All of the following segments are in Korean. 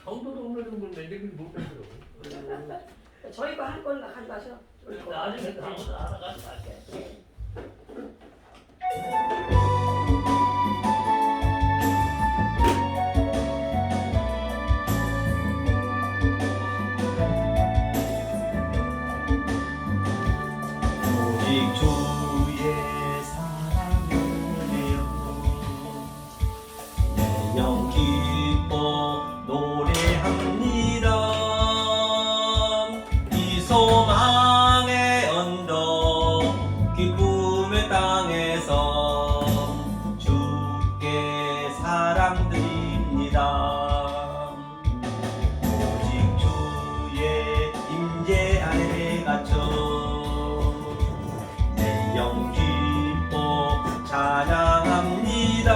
정도도 없는 걸 내리기 못했어요. 저희 거 할 거니까 가져가셔. 나중에 아무도 알아가지 말게. 오직 주의 사랑을 내 영 기뻐 노래합니다. 이 소망의 언덕 기쁨의 땅에서 주께 사랑드립니다. 오직 주의 임재 아래 갇혀 영 기뻐 찬양합니다.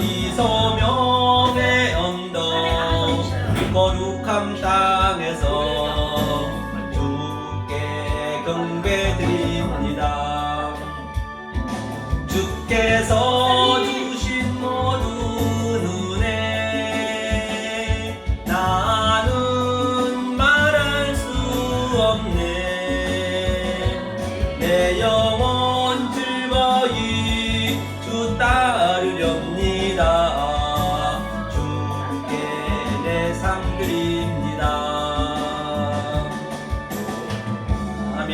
이 소명의 언덕 거룩한 땅에서 주께 경배드립니다. 주께서 주신 모든 은혜 나는 말할 수 없네. 내 영혼 즐거이 주 따르렵니다. 주께 내 삶 드립니다. 아멘.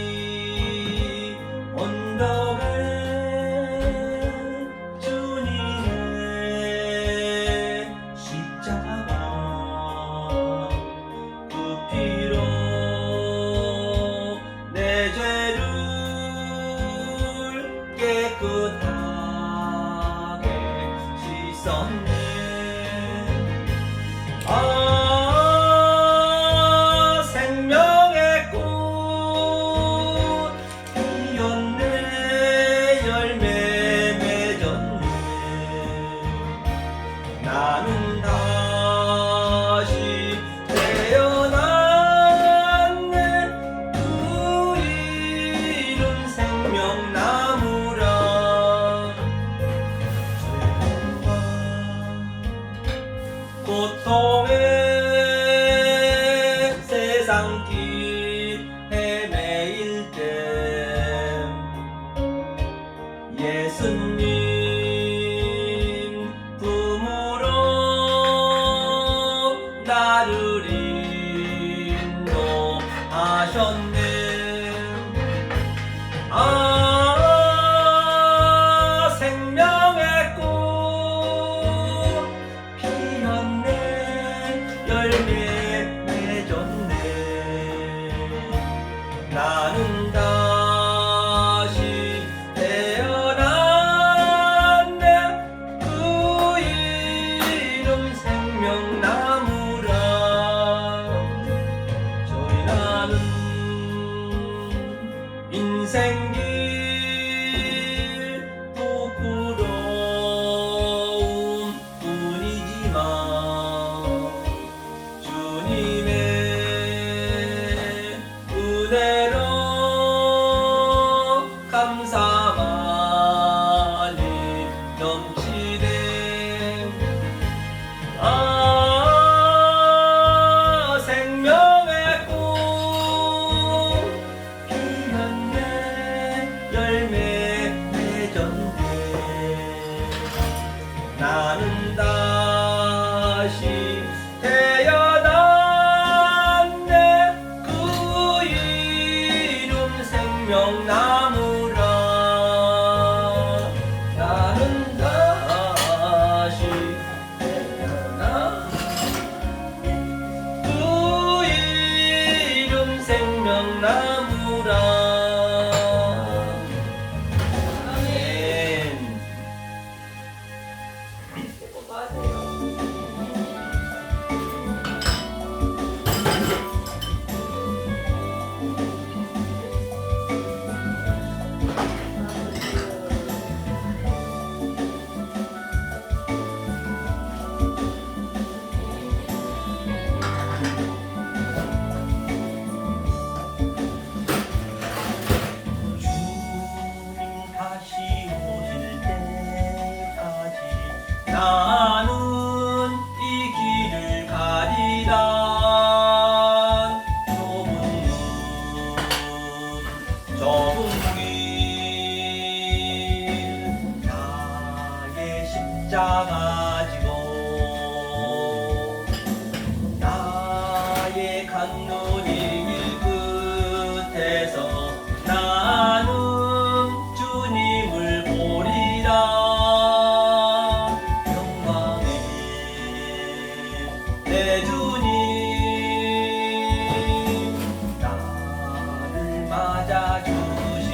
우리 언덕에 주님의 십자가 그 피로 내 죄를 깨끗하게 씻었네. 생명의 꽃 피었네. 열매 맺었네. 나는 다시 태어났네. 그 이름 생명나무라. 고통의 세상길 헤매일 때 예수님 품으로 나를 인도하셨네. 생명의 꽃 피었네. 수고하세요. 주님 다시 오실 때까지 나는 이 길을 가리라. 좁은 길 나의 십자가 지고 나의 강눈이 길 끝에서 나는 주님을 보리라. 영광의 내 주님 나를 맞아주시.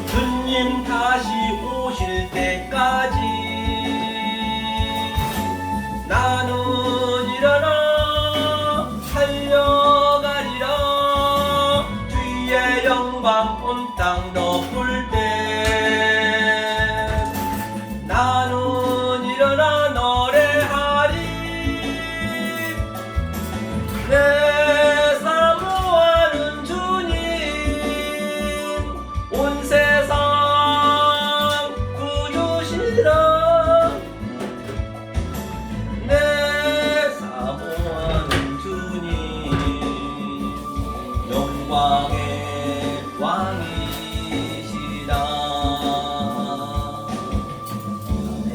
주님 다시 오실 때까지 나는 일어나 달려가리라. 주의 영광 온 땅 덮을 때 나는 일어나 노래하리. 내 사모하는 주님 온 세상 구주시라. 내 사모하는 주님 영광의 왕이시라. 아멘.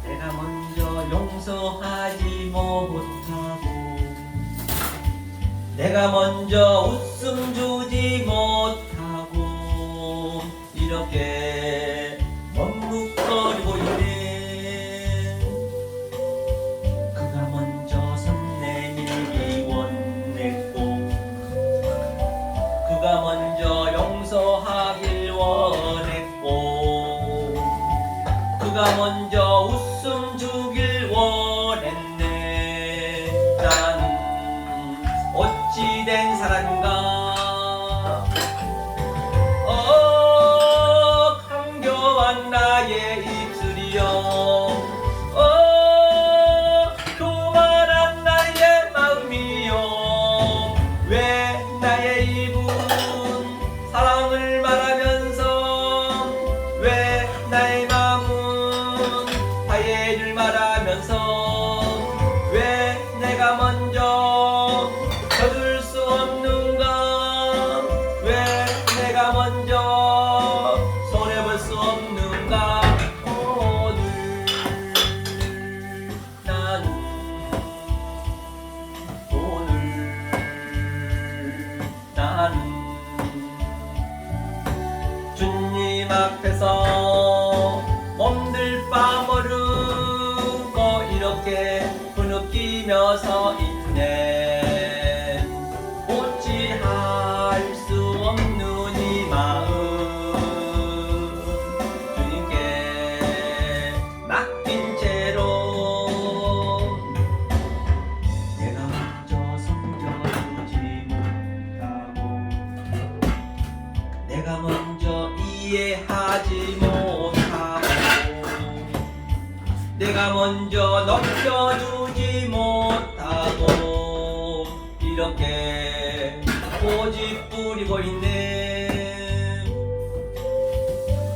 내가 먼저 용서하지 못하고 내가 먼저 웃음 주지 못하고 이렇게 머뭇거리고 있네. 그가 먼저 손 내밀기 원했고 그가 먼저 용서하길 원했고 그가 먼저 웃음 주길 원했네. 나는 어찌 된 사람인가. 감겨한 나의 입술이여. 교만한 나의 마음이여. 왜 나의 입은 사랑을 말하면서 왜 나의 마음은 화해를 말하면서 왜 내가 먼저 져줄 수 없는가. 왜 내가 먼저 손해볼 수 없는가. 나는 주님 앞에서 몸들 빠무르고 이렇게 흐느끼며 서 있네. 어찌할 수 없는 이 마음 주님께 맡긴 채로 내가 먼저 섬겨주지 못하고 내가 먼저 이해하지 못하고 내가 먼저 넘겨주지 못하고 이렇게 고집 부리고 있네.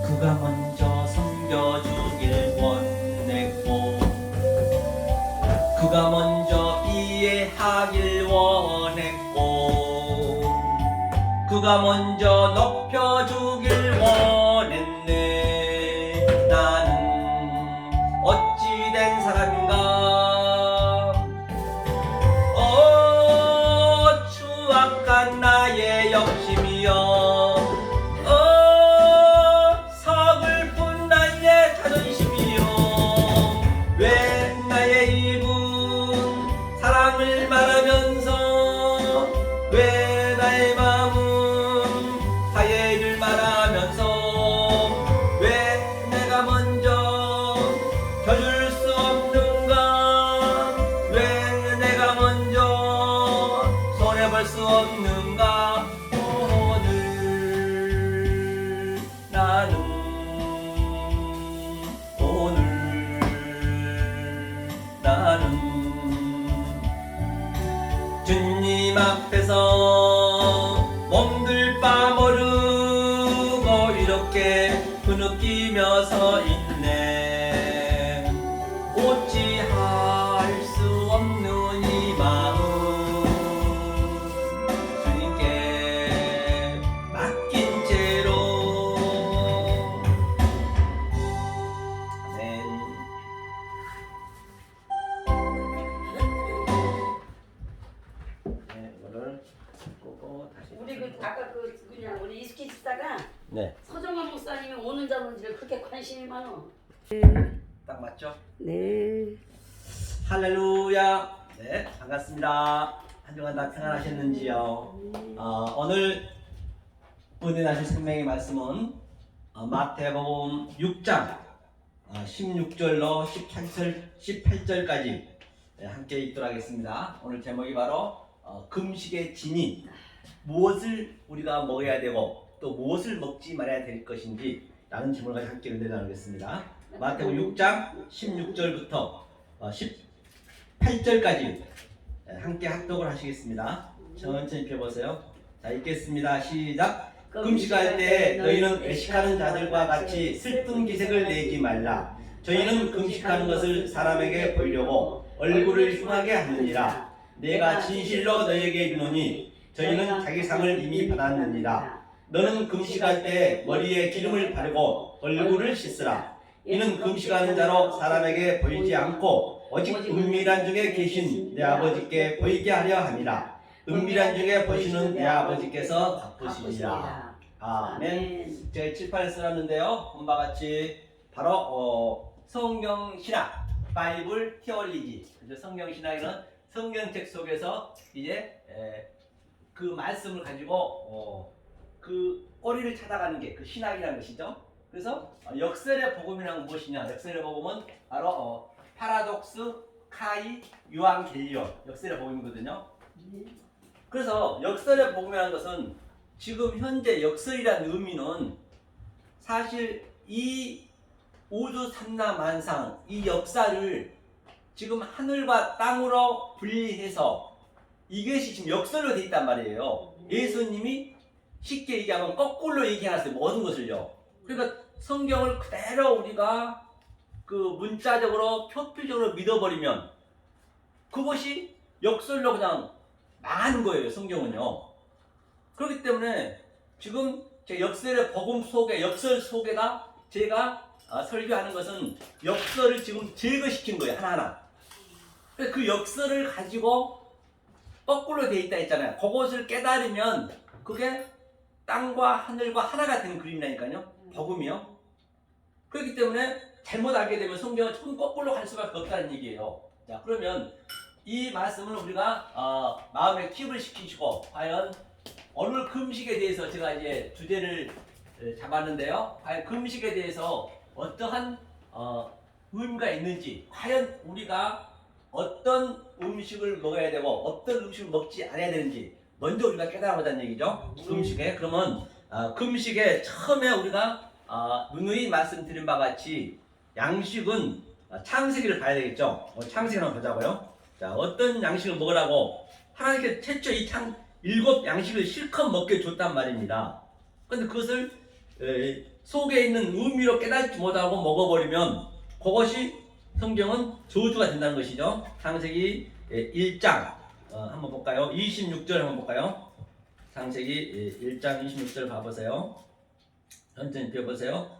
그가 먼저 섬겨주길 원했고 그가 먼저 이해하길 원했고 그가 먼저 높여주길 원했네. 나는 어찌 된 사람인가. 추악한 나의 영 자존심이여 서글픈 나의 자존심이여 왜 나의 입은 사랑을 말하면서 왜 나의 마음은 사예를 말하면서 왜 내가 먼저 져줄 수 없는가 왜 내가 먼저 손해볼 수 없는가 오늘 나는 주님 앞에서 몸둘 바 모르고 이렇게 흐느끼며 서 있네 어찌할 수 없는 이 마음 주님께 맡긴 채로 아멘. 이거를 꽂고 다시 우리 그 아까 그 그냥 우리 이스키 집사가 네, 서정환 목사님이 오는지 안 오는지를 그렇게 관심이 많어. 딱 맞죠? 네. 할렐루야. 네, 반갑습니다. 한 주간 다 평안하셨는지요? 오늘 은혜나신 생명의 말씀은 마태복음 6장 16절로 18절까지 함께 읽도록 하겠습니다. 오늘 제목이 바로 금식의 진이 무엇을 우리가 먹어야 되고 또 무엇을 먹지 말아야 될 것인지 라는 질문을 가지고 함께 은혜 나누겠습니다. 마태복음 6장 16절부터 18절까지 함께 합독을 하시겠습니다. 천천히 펴보세요. 자, 읽겠습니다. 시작. 금식할 때 너희는 외식하는 자들과 같이 슬픈 기색을 내지 말라. 저희는 금식하는 것을 사람에게 보이려고 얼굴을 흉하게 하느니라. 내가 진실로 너희에게 이르노니 저희는 자기 상을 이미 받았느니라. 너는 금식할 때 머리에 기름을 바르고 얼굴을 씻으라. 이는 금식하는 자로 사람에게 보이지 않고 오직 은밀한 중에 계신 내 아버지께 보이게 하려 함이라. 은밀한 중에 보시는 내 아버지께서 갚으시리라. 아멘. 제가 7판을 써놨는데요. 본바 같이 바로 성경 신학, 바이블 티올리지. 성경 신학에는 성경책 속에서 이제 그 말씀을 가지고 그 꼬리를 찾아가는 게 그 신학이라는 것이죠. 그래서 역설의 복음이란 무엇이냐? 역설의 복음은 바로 파라독스, 카이, 유앙겔리온 역설의 복음이거든요. 그래서 역설의 복음이라는 것은 지금 현재 역설이라는 의미는 사실 이 우주 삼라만상 이 역사를 지금 하늘과 땅으로 분리해서 이것이 지금 역설로 되어 있단 말이에요. 예수님이 쉽게 얘기하면 거꾸로 얘기해놨어요. 모든 것을요. 그러니까 성경을 그대로 우리가 그 문자적으로 표피적으로 믿어버리면 그것이 역설로 그냥 망하는 거예요. 성경은요. 그렇기 때문에 지금 제 역설의 복음 속에 역설 속에가 제가 설교하는 것은 역설을 지금 제거시킨 거예요. 하나하나. 그 역설을 가지고 거꾸로 되어 있다 했잖아요. 그것을 깨달으면 그게 땅과 하늘과 하나가 되는 그림이라니까요. 복음이요. 그렇기 때문에 잘못 알게 되면 성경은 조금 거꾸로 갈 수밖에 없다는 얘기예요. 자, 그러면 이 말씀을 우리가 마음에 킵을 시키시고 과연 오늘 금식에 대해서 제가 이제 주제를 잡았는데요. 과연 금식에 대해서 어떠한 의미가 있는지, 과연 우리가 어떤 음식을 먹어야 되고 어떤 음식을 먹지 않아야 되는지 먼저 우리가 깨달아보자는 얘기죠. 금식에. 그러면 금식에 처음에 우리가 누누이 말씀드린 바와 같이 양식은 창세기를 봐야 되겠죠. 창세기 한번 보자고요. 자, 어떤 양식을 먹으라고 하나님께 최초 이 7 양식을 실컷 먹게 줬단 말입니다. 그런데 그것을 속에 있는 의미로 깨닫지 못하고 먹어버리면 그것이 성경은 저주가 된다는 것이죠. 창세기 1장 한번 볼까요? 26절 한번 볼까요? 창세기 1장 26절 가보세요. 천천히 펴보세요.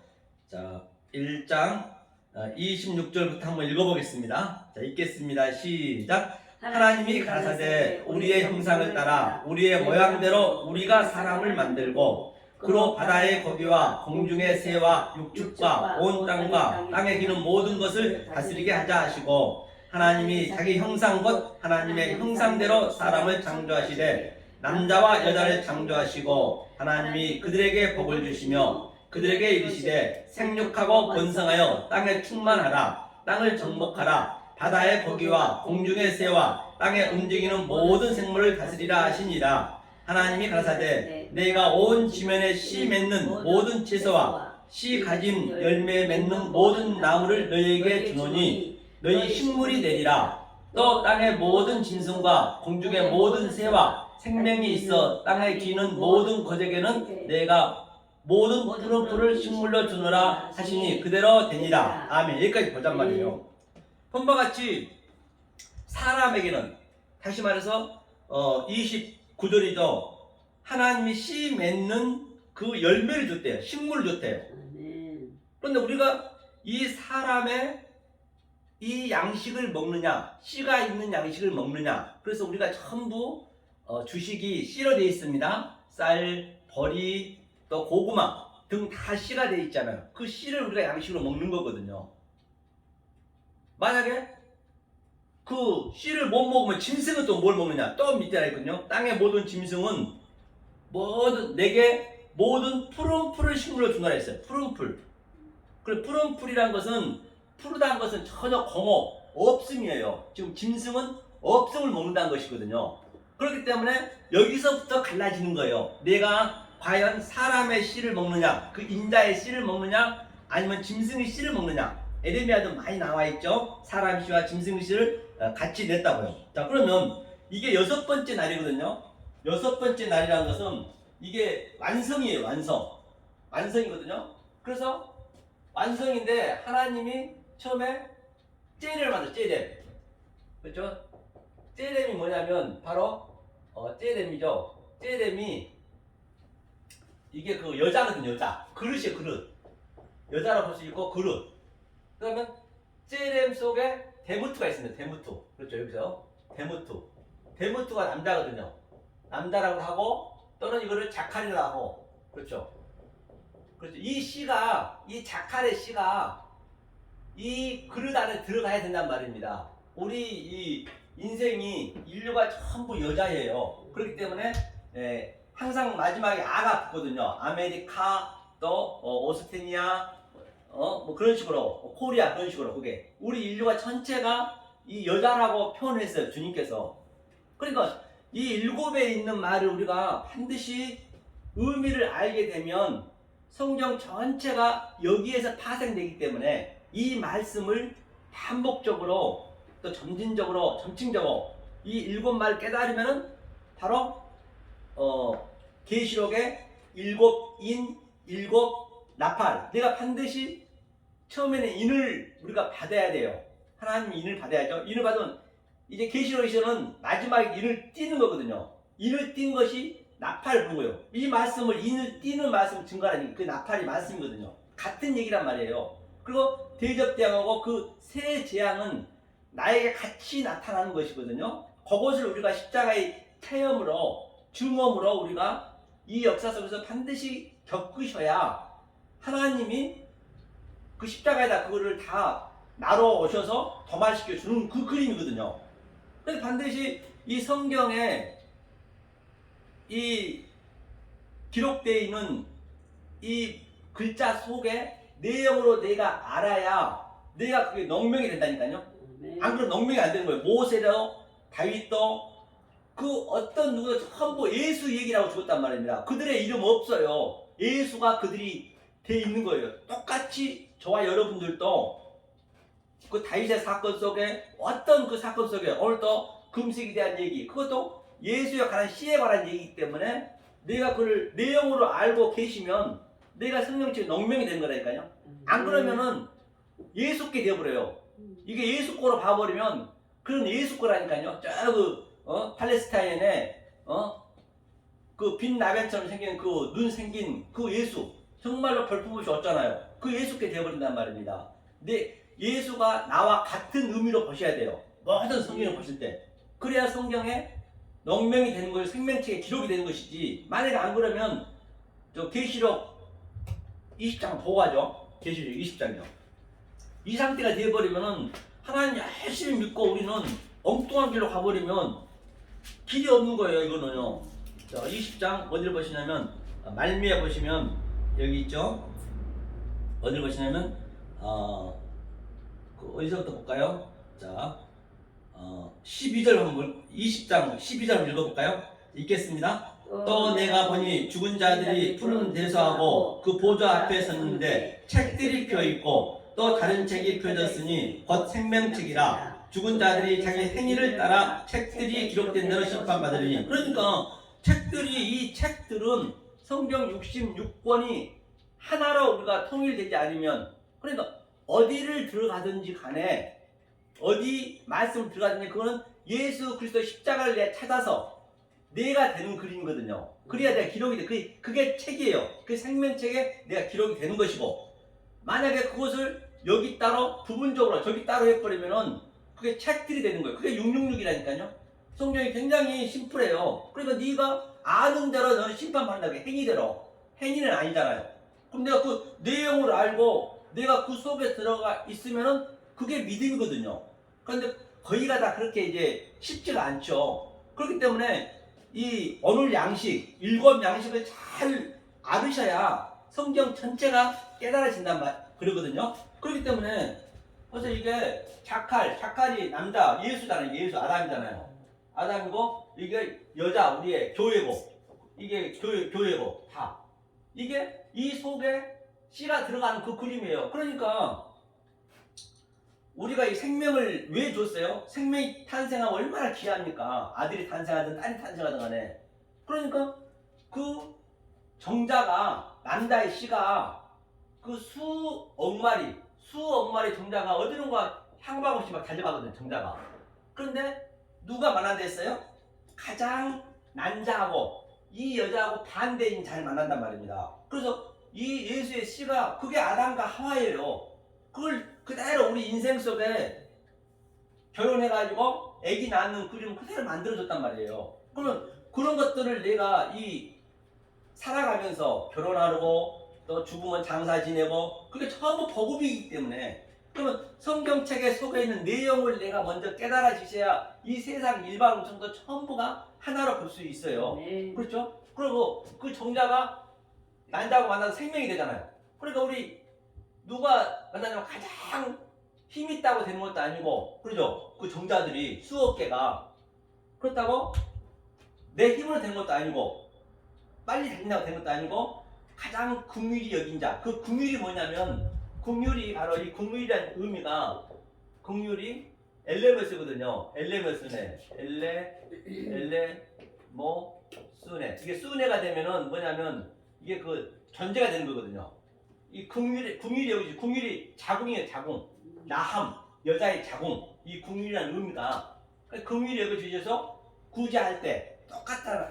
자, 1장 26절부터 한번 읽어보겠습니다. 자, 읽겠습니다. 시작. 하나님이 가라사대 우리의 형상을 따라 우리의 모양대로 우리가 사람을 만들고 그로 바다의 고기와 공중의 새와 육축과 온 땅과 땅에 기는 모든 것을 다스리게 하자 하시고 하나님이 자기 형상 곧 하나님의 형상대로 사람을 창조하시되 남자와 여자를 창조하시고 하나님이 그들에게 복을 주시며 그들에게 이르시되 생육하고 번성하여 땅에 충만하라 땅을 정복하라 바다의 고기와 공중의 새와 땅에 움직이는 모든 생물을 다스리라 하시니라. 하나님이 가라사대 내가 온 지면에 씨 맺는 모든 채소와 씨 가진 열매 맺는 모든 나무를 너희에게 주노니 너희 식물이 되리라. 또 땅의 모든 짐승과 공중의 모든 새와 생명이 있어 땅에 기는 모든 거제게는 내가 모든 푸른 풀을 식물로 주노라 하시니 그대로 되니라. 아멘. 여기까지 보잔 말이에요. 본바 같이 사람에게는 다시 말해서 29절이죠. 하나님이 씨 맺는 그 열매를 줬대요. 식물을 줬대요. 그런데 우리가 이 사람의 이 양식을 먹느냐, 씨가 있는 양식을 먹느냐. 그래서 우리가 전부 주식이 씨로 되어 있습니다. 쌀, 버리, 또 고구마 등 다 씨가 되어 있잖아요. 그 씨를 우리가 양식으로 먹는 거거든요. 만약에 그 씨를 못 먹으면 짐승은 또 뭘 먹느냐? 또 밑에 나있거든요. 땅의 모든 짐승은 모든 내게 모든 푸른 풀을 식물로 주노라 했어요. 푸른 풀. 그리고 푸른 풀이란 것은 푸르다는 것은 전혀 공허 없음이에요. 지금 짐승은 없음을 먹는다는 것이거든요. 그렇기 때문에 여기서부터 갈라지는 거예요. 내가 과연 사람의 씨를 먹느냐, 그 인자의 씨를 먹느냐, 아니면 짐승의 씨를 먹느냐. 에레미야도 많이 나와 있죠. 사람 씨와 짐승 씨를 같이 냈다고요. 자, 그러면 이게 6번째 날이거든요. 6번째 날이라는 것은 이게 완성이에요. 완성이거든요. 그래서 완성인데 하나님이 처음에 째렘을 만들었어요. 째렘. 그렇죠? 째렘이 뭐냐면 바로 째렘이죠. 째렘이 이게 그 여자거든요. 여자. 그릇이에요. 그릇. 여자라고 볼 수 있고 그릇. 그러면 째렘 속에 데무트가 있습니다. 데무트. 그렇죠. 여기서 데무트. 데무트가 남자거든요. 남자라고 하고 또는 이거를 자칼이라고 하고. 그렇죠. 그렇죠. 이 씨가, 이 자칼의 씨가 이 그릇 안에 들어가야 된단 말입니다. 우리 이 인생이 인류가 전부 여자예요. 그렇기 때문에 항상 마지막에 아가 붙거든요. 아메리카 또 오스트리아 뭐 그런 식으로 코리아 그런 식으로 그게 우리 인류가 전체가 이 여자라고 표현했어요. 주님께서. 그러니까 이 7에 있는 말을 우리가 반드시 의미를 알게 되면 성경 전체가 여기에서 파생되기 때문에 이 말씀을 반복적으로 또 점진적으로 점층적으로 이 7말 깨달으면은 바로 계시록의 7인 7 나팔 내가 반드시 처음에는 인을 우리가 받아야 돼요. 하나님이 인을 받아야죠. 인을 받으면 이제 계시록에서는 마지막에 인을 띄는 거거든요. 인을 띈 것이 나팔을 부른 거예요. 이 말씀을 인을 띄는 말씀을 증거하는 그 나팔이 말씀이거든요. 같은 얘기란 말이에요. 그리고 대접대왕하고 그 세 재앙은 나에게 같이 나타나는 것이거든요. 그것을 우리가 십자가의 체험으로 증험으로 우리가 이 역사 속에서 반드시 겪으셔야 하나님이 그 십자가에다 그거를 다 나눠 오셔서 도말시켜 주는 그 그림이거든요. 그래서 반드시 이 성경에 이 기록되어 있는 이 글자 속에 내용으로 내가 알아야 내가 그게 농명이 된다니까요. 안 그러면 농명이 안 되는 거예요. 모세도 다윗도 그 어떤 누구도 전부 예수 얘기라고 죽었단 말입니다. 그들의 이름 없어요. 예수가 그들이 돼 있는 거예요. 똑같이 저와 여러분들도 그 다윗의 사건 속에 어떤 그 사건 속에 오늘 또 금식에 대한 얘기 그것도 예수에 관한 시에 관한 얘기이기 때문에 내가 그걸 내용으로 알고 계시면 내가 성령체의 농명이 되는 거라니까요. 안 그러면은 예수께 되어버려요. 이게 예수 거로 봐버리면 그런 예수 거라니까요. 저 팔레스타인에 그 빛 나변처럼 생긴 그 눈 생긴 그 예수 정말로 별품없이 없잖아요. 그 예수께 되어버린단 말입니다. 근데 예수가 나와 같은 의미로 보셔야 돼요. 모든 성경을 보실 때 그래야 성경에 명명이 되는 거예요. 생명책에 기록이 되는 것이지. 만약에 안 그러면 저 계시록 20장 보고 하죠. 계시록 20장이요. 이 상태가 되어버리면은 하나님 열심히 믿고 우리는 엉뚱한 길로 가버리면 길이 없는 거예요. 이거는요. 자, 20장 어디를 보시냐면 말미에 보시면 여기 있죠. 어디를 보시냐면 어디서부터 볼까요? 자, 12절 한번 20장 12절 한번 읽어볼까요? 읽겠습니다. 또 내가 보니 죽은 자들이 푸른 대소하고 그 보좌 앞에 섰는데 책들이 펴있고 또 다른 책이 펴졌으니 곧 생명책이라 죽은 자들이 자기 행위를 따라 책들이 기록된 대로 심판받으리니. 그러니까 이 책들은 성경 66권이 하나로 우리가 통일되지 않으면, 그러니까 어디를 들어가든지 간에 어디 말씀을 들어가든지 그거는 예수 그리스도 십자가를 내가 찾아서 내가 되는 그림이거든요. 그래야 내가 기록이 돼. 그게 책이에요. 그 생명책에 내가 기록이 되는 것이고, 만약에 그것을 여기 따로 부분적으로 저기 따로 해버리면은 그게 책들이 되는 거예요. 그게 666이라니까요. 성경이 굉장히 심플해요. 그러니까 네가 아는 대로 너는 심판받는다. 그게 행위대로. 행위는 아니잖아요. 그럼 내가 그 내용을 알고 내가 그 속에 들어가 있으면은 그게 믿음이거든요. 그런데 거의가 다 그렇게 이제 쉽지가 않죠. 그렇기 때문에 이 오늘 양식, 7 양식을 잘 알으셔야 성경 전체가 깨달아진단 말 그러거든요. 그렇기 때문에 그래서 이게 자칼이 남자, 예수잖아요. 예수 아담이잖아요. 아담이고 이게 여자, 우리의 교회고, 이게 교회고 다 이게 이 속에 씨가 들어가는 그 그림이에요. 그러니까 우리가 이 생명을 왜 줬어요? 생명이 탄생하면 얼마나 귀합니까? 아들이 탄생하든 딸이 탄생하든 간에. 그러니까 그 정자가, 남자의 씨가 그 수억 마리 정자가 어디론가 향방 없이 막 달려가거든요. 정자가. 그런데 누가 만난댔어요? 가장 난자하고 이 여자하고 반대인 잘 만난단 말입니다. 그래서 이 예수의 씨가 그게 아담과 하와예요. 그걸 그대로 우리 인생 속에 결혼해가지고 아기 낳는 그림을 그대로 만들어줬단 말이에요. 그러면 그런 것들을 내가 이 살아가면서 결혼하고 또 죽으면 장사 지내고 그게 전부 복음이기 때문에, 그러면 성경책에 속에 있는 내용을 내가 먼저 깨달아 주셔야 이 세상 일반 음성도 전부가 하나로 볼 수 있어요. 네. 그렇죠? 그리고 그 정자가 난자하고 만나서 생명이 되잖아요. 그러니까 우리 누가 만나면 가장 힘 있다고 되는 것도 아니고, 그렇죠? 그 정자들이 수억 개가 그렇다고 내 힘으로 되는 것도 아니고 빨리 달린다고 되는 것도 아니고, 가장 긍휼히 여긴 자. 그 긍휼이 뭐냐면, 긍휼이 바로 이 긍휼이라는 의미가, 긍휼이 엘레메스거든요. 엘레메스네. 엘레모스네. 이게 수네가 되면은 뭐냐면 이게 그 전제가 되는 거거든요. 이 긍휼이 여기지. 긍휼이 자궁이에요. 자궁. 나함. 여자의 자궁. 이 긍휼이라는 의미가. 긍휼이 여기 주셔서 구제할 때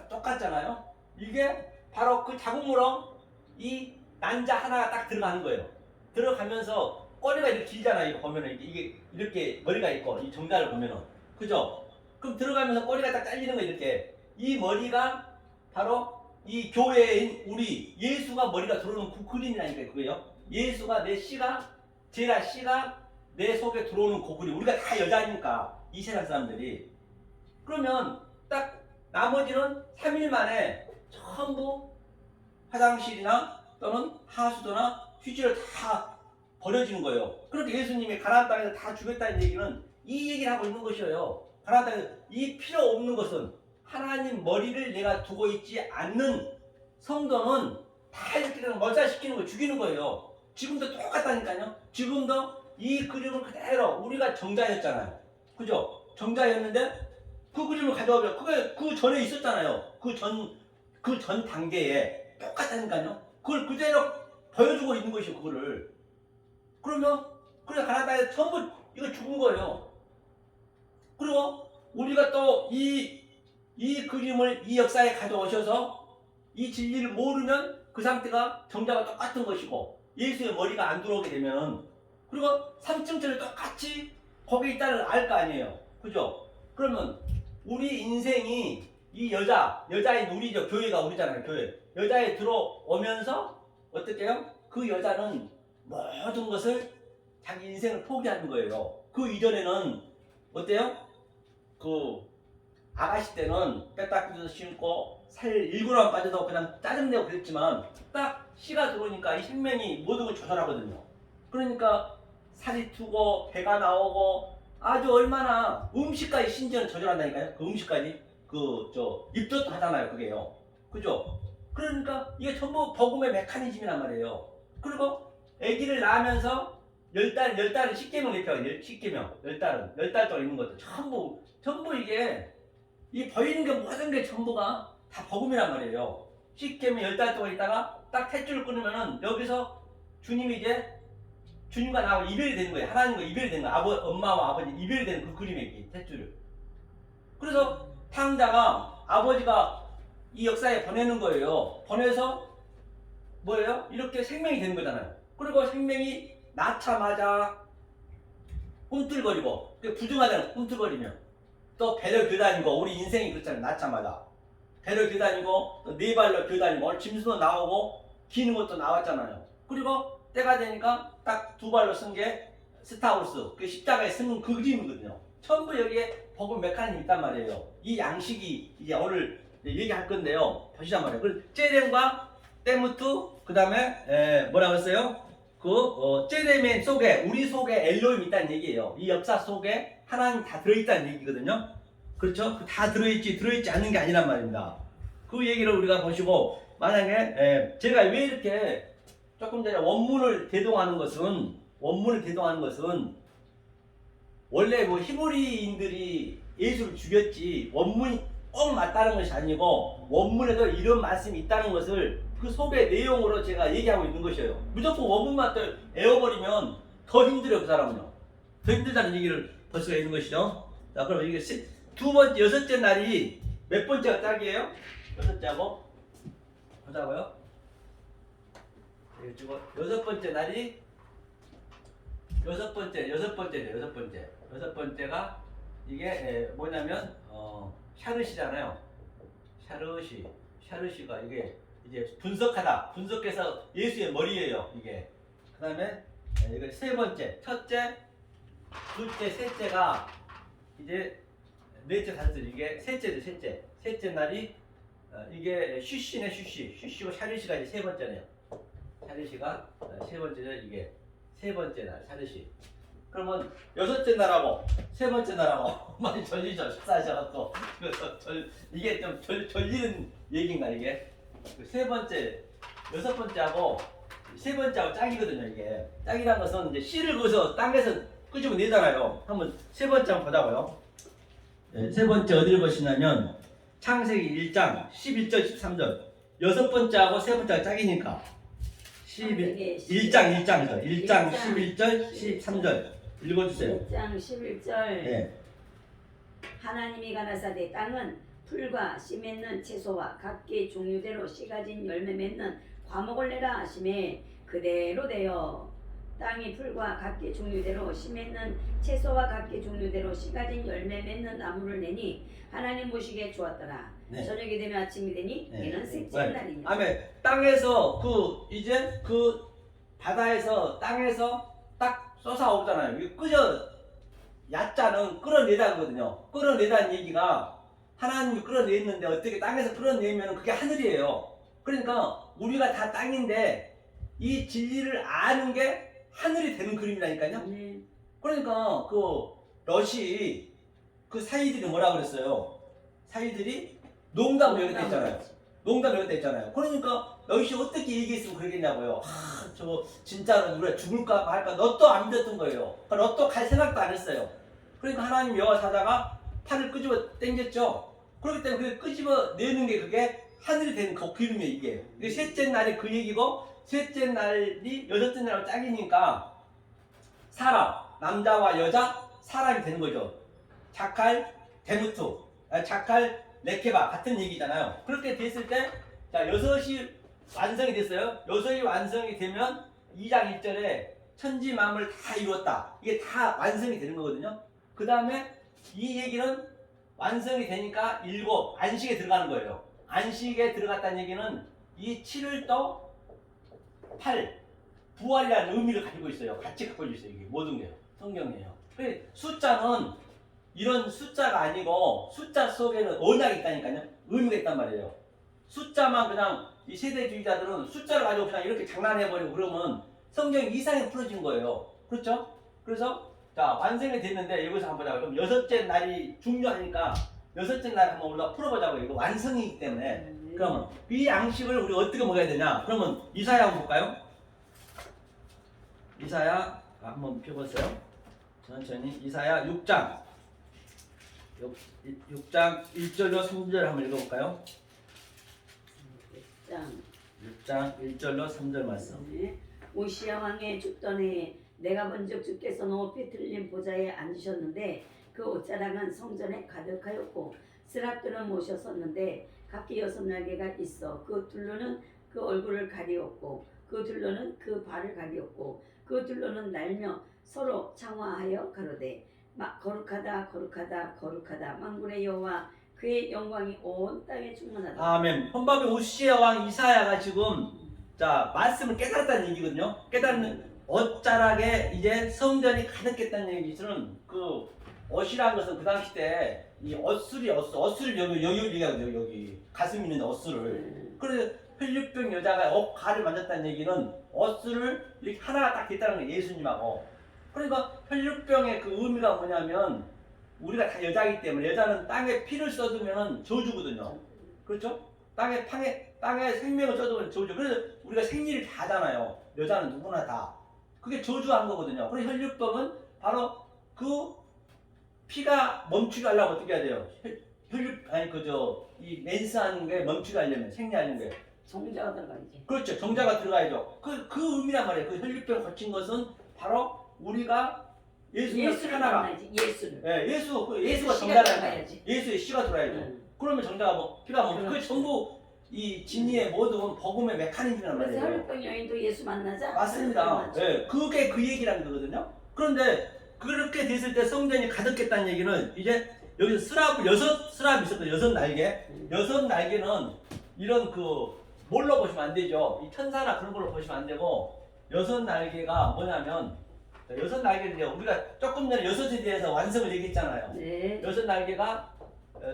똑같잖아요. 이게 바로 그 자궁으로 이 난자 하나가 딱 들어가는 거예요. 들어가면서 꼬리가 이렇게 길잖아요. 이거 보면은 이게 이렇게 머리가 있고, 이 정자를 보면은, 그죠? 그럼 들어가면서 꼬리가 딱 잘리는 거예요. 이렇게. 이 머리가 바로 이 교회인 우리 예수가 머리가 들어오는 그 그림이라니까요. 그거예요. 예수가 내 씨가, 제라 씨가 내 속에 들어오는 그 그림. 우리가 다 여자니까 이 세상 사람들이. 그러면 딱 나머지는 3일 만에 전부 화장실이나 또는 하수도나 휴지를 다 버려지는 거예요. 그렇게 예수님이 가나안 땅에서 다 죽였다는 얘기는 이 얘기를 하고 있는 것이에요. 가나안 땅에서 이 필요 없는 것은, 하나님 머리를 내가 두고 있지 않는 성도는 다 이렇게 그냥 몰살시키는 거예요. 죽이는 거예요. 지금도 똑같다니까요. 지금도 이 그림은 그대로 우리가 정자였잖아요. 그죠? 정자였는데 그 그림을 가져오면 그게 그 전에 있었잖아요. 그 전 단계에 똑같다니까요. 그걸 그대로 보여주고 있는 것이요. 그거를. 그러면 그래 가나안 땅에 전부 이거 죽은 거예요. 그리고 우리가 또 이 그림을 이 역사에 가져오셔서 이 진리를 모르면 그 상태가 정자가 똑같은 것이고, 예수의 머리가 안 들어오게 되면, 그리고 3층짜리 똑같이 거기 있다는 걸 알 거 아니에요. 그죠? 그러면 우리 인생이 이 여자인 우리죠. 교회가 우리잖아요. 교회. 여자에 들어오면서 어떻게 해요? 그 여자는 모든 것을 자기 인생을 포기하는 거예요. 그 이전에는 어때요? 그 아가씨 때는 빼딱지도 신고 살 1g만 빠져도 그냥 짜증내고 그랬지만 딱 씨가 들어오니까 이 생명이 모든 걸 조절하거든요. 그러니까 살이 튀고 배가 나오고 아주 얼마나 음식까지 심지어는 조절한다니까요. 그 음식까지 입덧도 하잖아요. 그게요. 그죠? 그러니까 이게 전부 복음의 메커니즘이란 말이에요. 그리고 아기를 낳으면서 10달을 10계명 입혀요. 10계명 10달 동안 있는 것도 전부 이게 이 보이는 게 모든 게 전부가 다 복음이란 말이에요. 10계명 10달 동안 있다가 딱 탯줄을 끊으면은 여기서 주님이 이제 주님과 나하고 이별이 되는 거예요. 하나님과 이별이 되는 거예요. 엄마와 아버지 이별이 되는 그 그림의 탯줄을. 그래서 탕자가 아버지가 이 역사에 보내는 거예요. 보내서 뭐예요? 이렇게 생명이 되는 거잖아요. 그리고 생명이 낳자마자 꿈틀거리고 부정하잖아요. 꿈틀거리면 또 배를 교다니고 우리 인생이 그렇잖아요. 낳자마자 배를 교다니고 또 네 발로 교다니고 짐승도 나오고 기는 것도 나왔잖아요. 그리고 때가 되니까 딱 두 발로 쓴 게 스타우스 그 십자가에 쓰는 그 그림이거든요. 전부 여기에 복음 메커니즘이 있단 말이에요. 이 양식이 이제 오늘 얘기할 건데요. 보시란 말이에요. 그 제렘과 때무트 그 다음에 뭐라고 했어요? 제렘의 속에 우리 속에 엘로힘이 있다는 얘기예요. 이 역사 속에 하나님 다 들어있다는 얘기거든요. 그렇죠? 다 들어있지 않는 게 아니란 말입니다. 그 얘기를 우리가 보시고 만약에 제가 왜 이렇게 조금 전에 원문을 대동하는 것은 원래 뭐 히브리인들이 예수를 죽였지 원문이 꼭 맞다는 것이 아니고 원문에도 이런 말씀이 있다는 것을 그 속의 내용으로 제가 얘기하고 있는 것이에요. 무조건 원문만 또 애워버리면 더 힘들어요. 그 사람은요. 더 힘들다는 얘기를 볼 수가 있는 것이죠. 자, 그럼 이게 여섯째 날이 몇 번째가 딱이에요? 여섯째하고 보자고요. 여섯 번째 날이 여섯 번째가 이게 뭐냐면 샤르시잖아요. 샤르시가 이게 이제 분석해서 예수의 머리예요. 이게 그 다음에 이거 세 번째, 첫째, 둘째, 셋째가 이제 넷째, 다섯째 이게 셋째 날이 이게 쉬쉬고 샤르시가 이제 세 번째네요. 샤르시가 세 번째죠. 이게 세 번째 날 샤르시. 그러면 여섯째 날하고 세 번째 날하고 많이 졸리죠. 식사하셔갖고 이게 좀 졸리는 얘기인가 이게 세 번째 여섯 번째하고 세 번째하고 짝이거든요. 이게 짝이란 것은 이제 씨를 거기서 땅에서 끄집어 내잖아요. 한번 세 번째 한번 보자고요. 네, 세 번째 어디를 보시냐면 창세기 1장 11절 13절 여섯 번째하고 세 번째가 짝이니까 1장 11절 13절 읽어주세요. 1장 11절 네. 하나님이 가라사대 땅은 풀과 씨 맺는 채소와 각기 종류대로 씨 가진 열매 맺는 과목을 내라 하시매 그대로 되어 땅이 풀과 각기 종류대로 씨 맺는 채소와 각기 종류대로 씨 가진 열매 맺는 나무를 내니 하나님 보시기에 좋았더라. 네. 저녁이 되면 아침이 되니 네. 이는 셋째 날이니라. 아멘. 땅에서 이제 바다에서 땅에서 딱 쏟아오잖아요. 이거 야자는 끌어내다거든요. 끌어내다는 얘기가 하나님이 끌어내는데 어떻게 땅에서 끌어내면 그게 하늘이에요. 그러니까 우리가 다 땅인데 이 진리를 아는 게 하늘이 되는 그림이라니까요. 그러니까 롯이 사이들이 뭐라 그랬어요? 사이들이 농담을 여기다 했잖아요. 그러니까 롯이 어떻게 얘기했으면 그러겠냐고요. 저거 진짜로 우리가 죽을까 말까 롯도 안 믿었던 거예요. 롯도 갈 생각도 안 했어요. 그러니까 하나님 여호와 사자가 팔을 끄집어 당겼죠. 그렇기 때문에 그 끄집어 내는 게 그게 하늘이 되는 그 그림이에요. 이게 셋째 날이 그 얘기고 셋째 날이 여섯째 날하고 짝이니까 사람, 남자와 여자, 사람이 되는 거죠. 자칼, 데무트, 자칼, 레케바 같은 얘기잖아요. 그렇게 됐을 때 자 여섯이 완성이 됐어요. 여섯이 완성이 되면 2장 1절에 천지 만물 다 이루었다. 이게 다 완성이 되는 거거든요. 그 다음에 이 얘기는 완성이 되니까 7 안식에 들어가는 거예요. 안식에 들어갔다는 얘기는 이 7을 또 8 부활이라는 의미를 가지고 있어요. 같이 갖고 있어요. 이게 모든 게 성경이에요. 숫자는 이런 숫자가 아니고 숫자 속에는 언약이 있다니까요. 의미가 있단 말이에요. 숫자만 그냥 이 세대주의자들은 숫자를 가지고 그냥 이렇게 장난해버리고 그러면 성경이 이상하게 풀어진 거예요. 그렇죠? 그래서 자 완성이 됐는데 여기서 한번 보자고요. 그럼 6째 날이 중요하니까 6째 날 한번 우리가 풀어보자고요. 이거 완성이기 때문에. 그러면 이 양식을 우리 어떻게 먹어야 되냐? 그러면 이사야 한번 볼까요? 이사야 한번 펴보세요. 천천히 이사야 6장 1절로 3절 한번 읽어볼까요? 6장 1절로 3절 말씀. 네. 우시야 왕의 죽던 해에 내가 본즉 주께서 높이 틀린 보좌에 앉으셨는데 그 옷자락은 성전에 가득하였고 스랍들은 모셨었는데 각기 6날개가 있어 그 둘로는 그 얼굴을 가리었고 그 둘로는 그 발을 가리었고 그 둘로는 날며 서로 창화하여 가로되 막 거룩하다 거룩하다 거룩하다 만군의 여호와 그의 영광이 온 땅에 충만하다. 아멘. 헌법의 우시야 왕 이사야가 지금 자 말씀을 깨달았다는 얘기거든요. 깨닫는 옷자락에 이제 성전이 가득했다는 얘기는 그 옷이라는 것은 그 당시 때 이 옷술이 옷술 여기 얘기하거든요. 여기 가슴 있는 옷술을. 그래서 혈육병 여자가 옷가를 만졌다는 얘기는 옷술을 이렇게 하나가 딱 됐다는 거예요. 예수님하고. 그러니까 혈육병의 그 의미가 뭐냐면 우리가 다 여자이기 때문에 여자는 땅에 피를 쏟으면 저주거든요. 그렇죠? 땅에 생명을 쏟으면 저주. 그래서 우리가 생리를 다 하잖아요. 여자는 누구나 다. 그게 저주한 거거든요. 그래서 혈육병은 바로 그 피가 멈추게 하려면 어떻게 해야 돼요? 이 멘스하는 게 멈추게 하려면 생리하는 게 정자가 들어가야지. 그렇죠. 정자가 들어가야죠. 그 의미란 말이에요. 그 혈육병 거친 것은 바로 우리가 예수를 만나야지. 예수를. 예, 예수가 씨가 정자라는 들어가야지. 예수의 씨가 들어야죠. 그러면 정자가 피가 그게 전부 이 진리의 모든 복음의 메커니즘이란 그래서 말이에요. 혈육병 여인도 예수 만나자. 맞습니다. 예, 그게 그 얘기라는 거거든요. 그런데 그렇게 됐을 때 성전이 가득했다는 얘기는 이제 여기서 스랍이 있었거든요. 6날개. 6날개는 이런 그 뭘로 보시면 안 되죠. 이 천사나 그런 걸로 보시면 안 되고 6날개가 뭐냐면 6날개는 이제 우리가 조금 전에 6에 대해서 완성을 얘기했잖아요. 네. 6날개가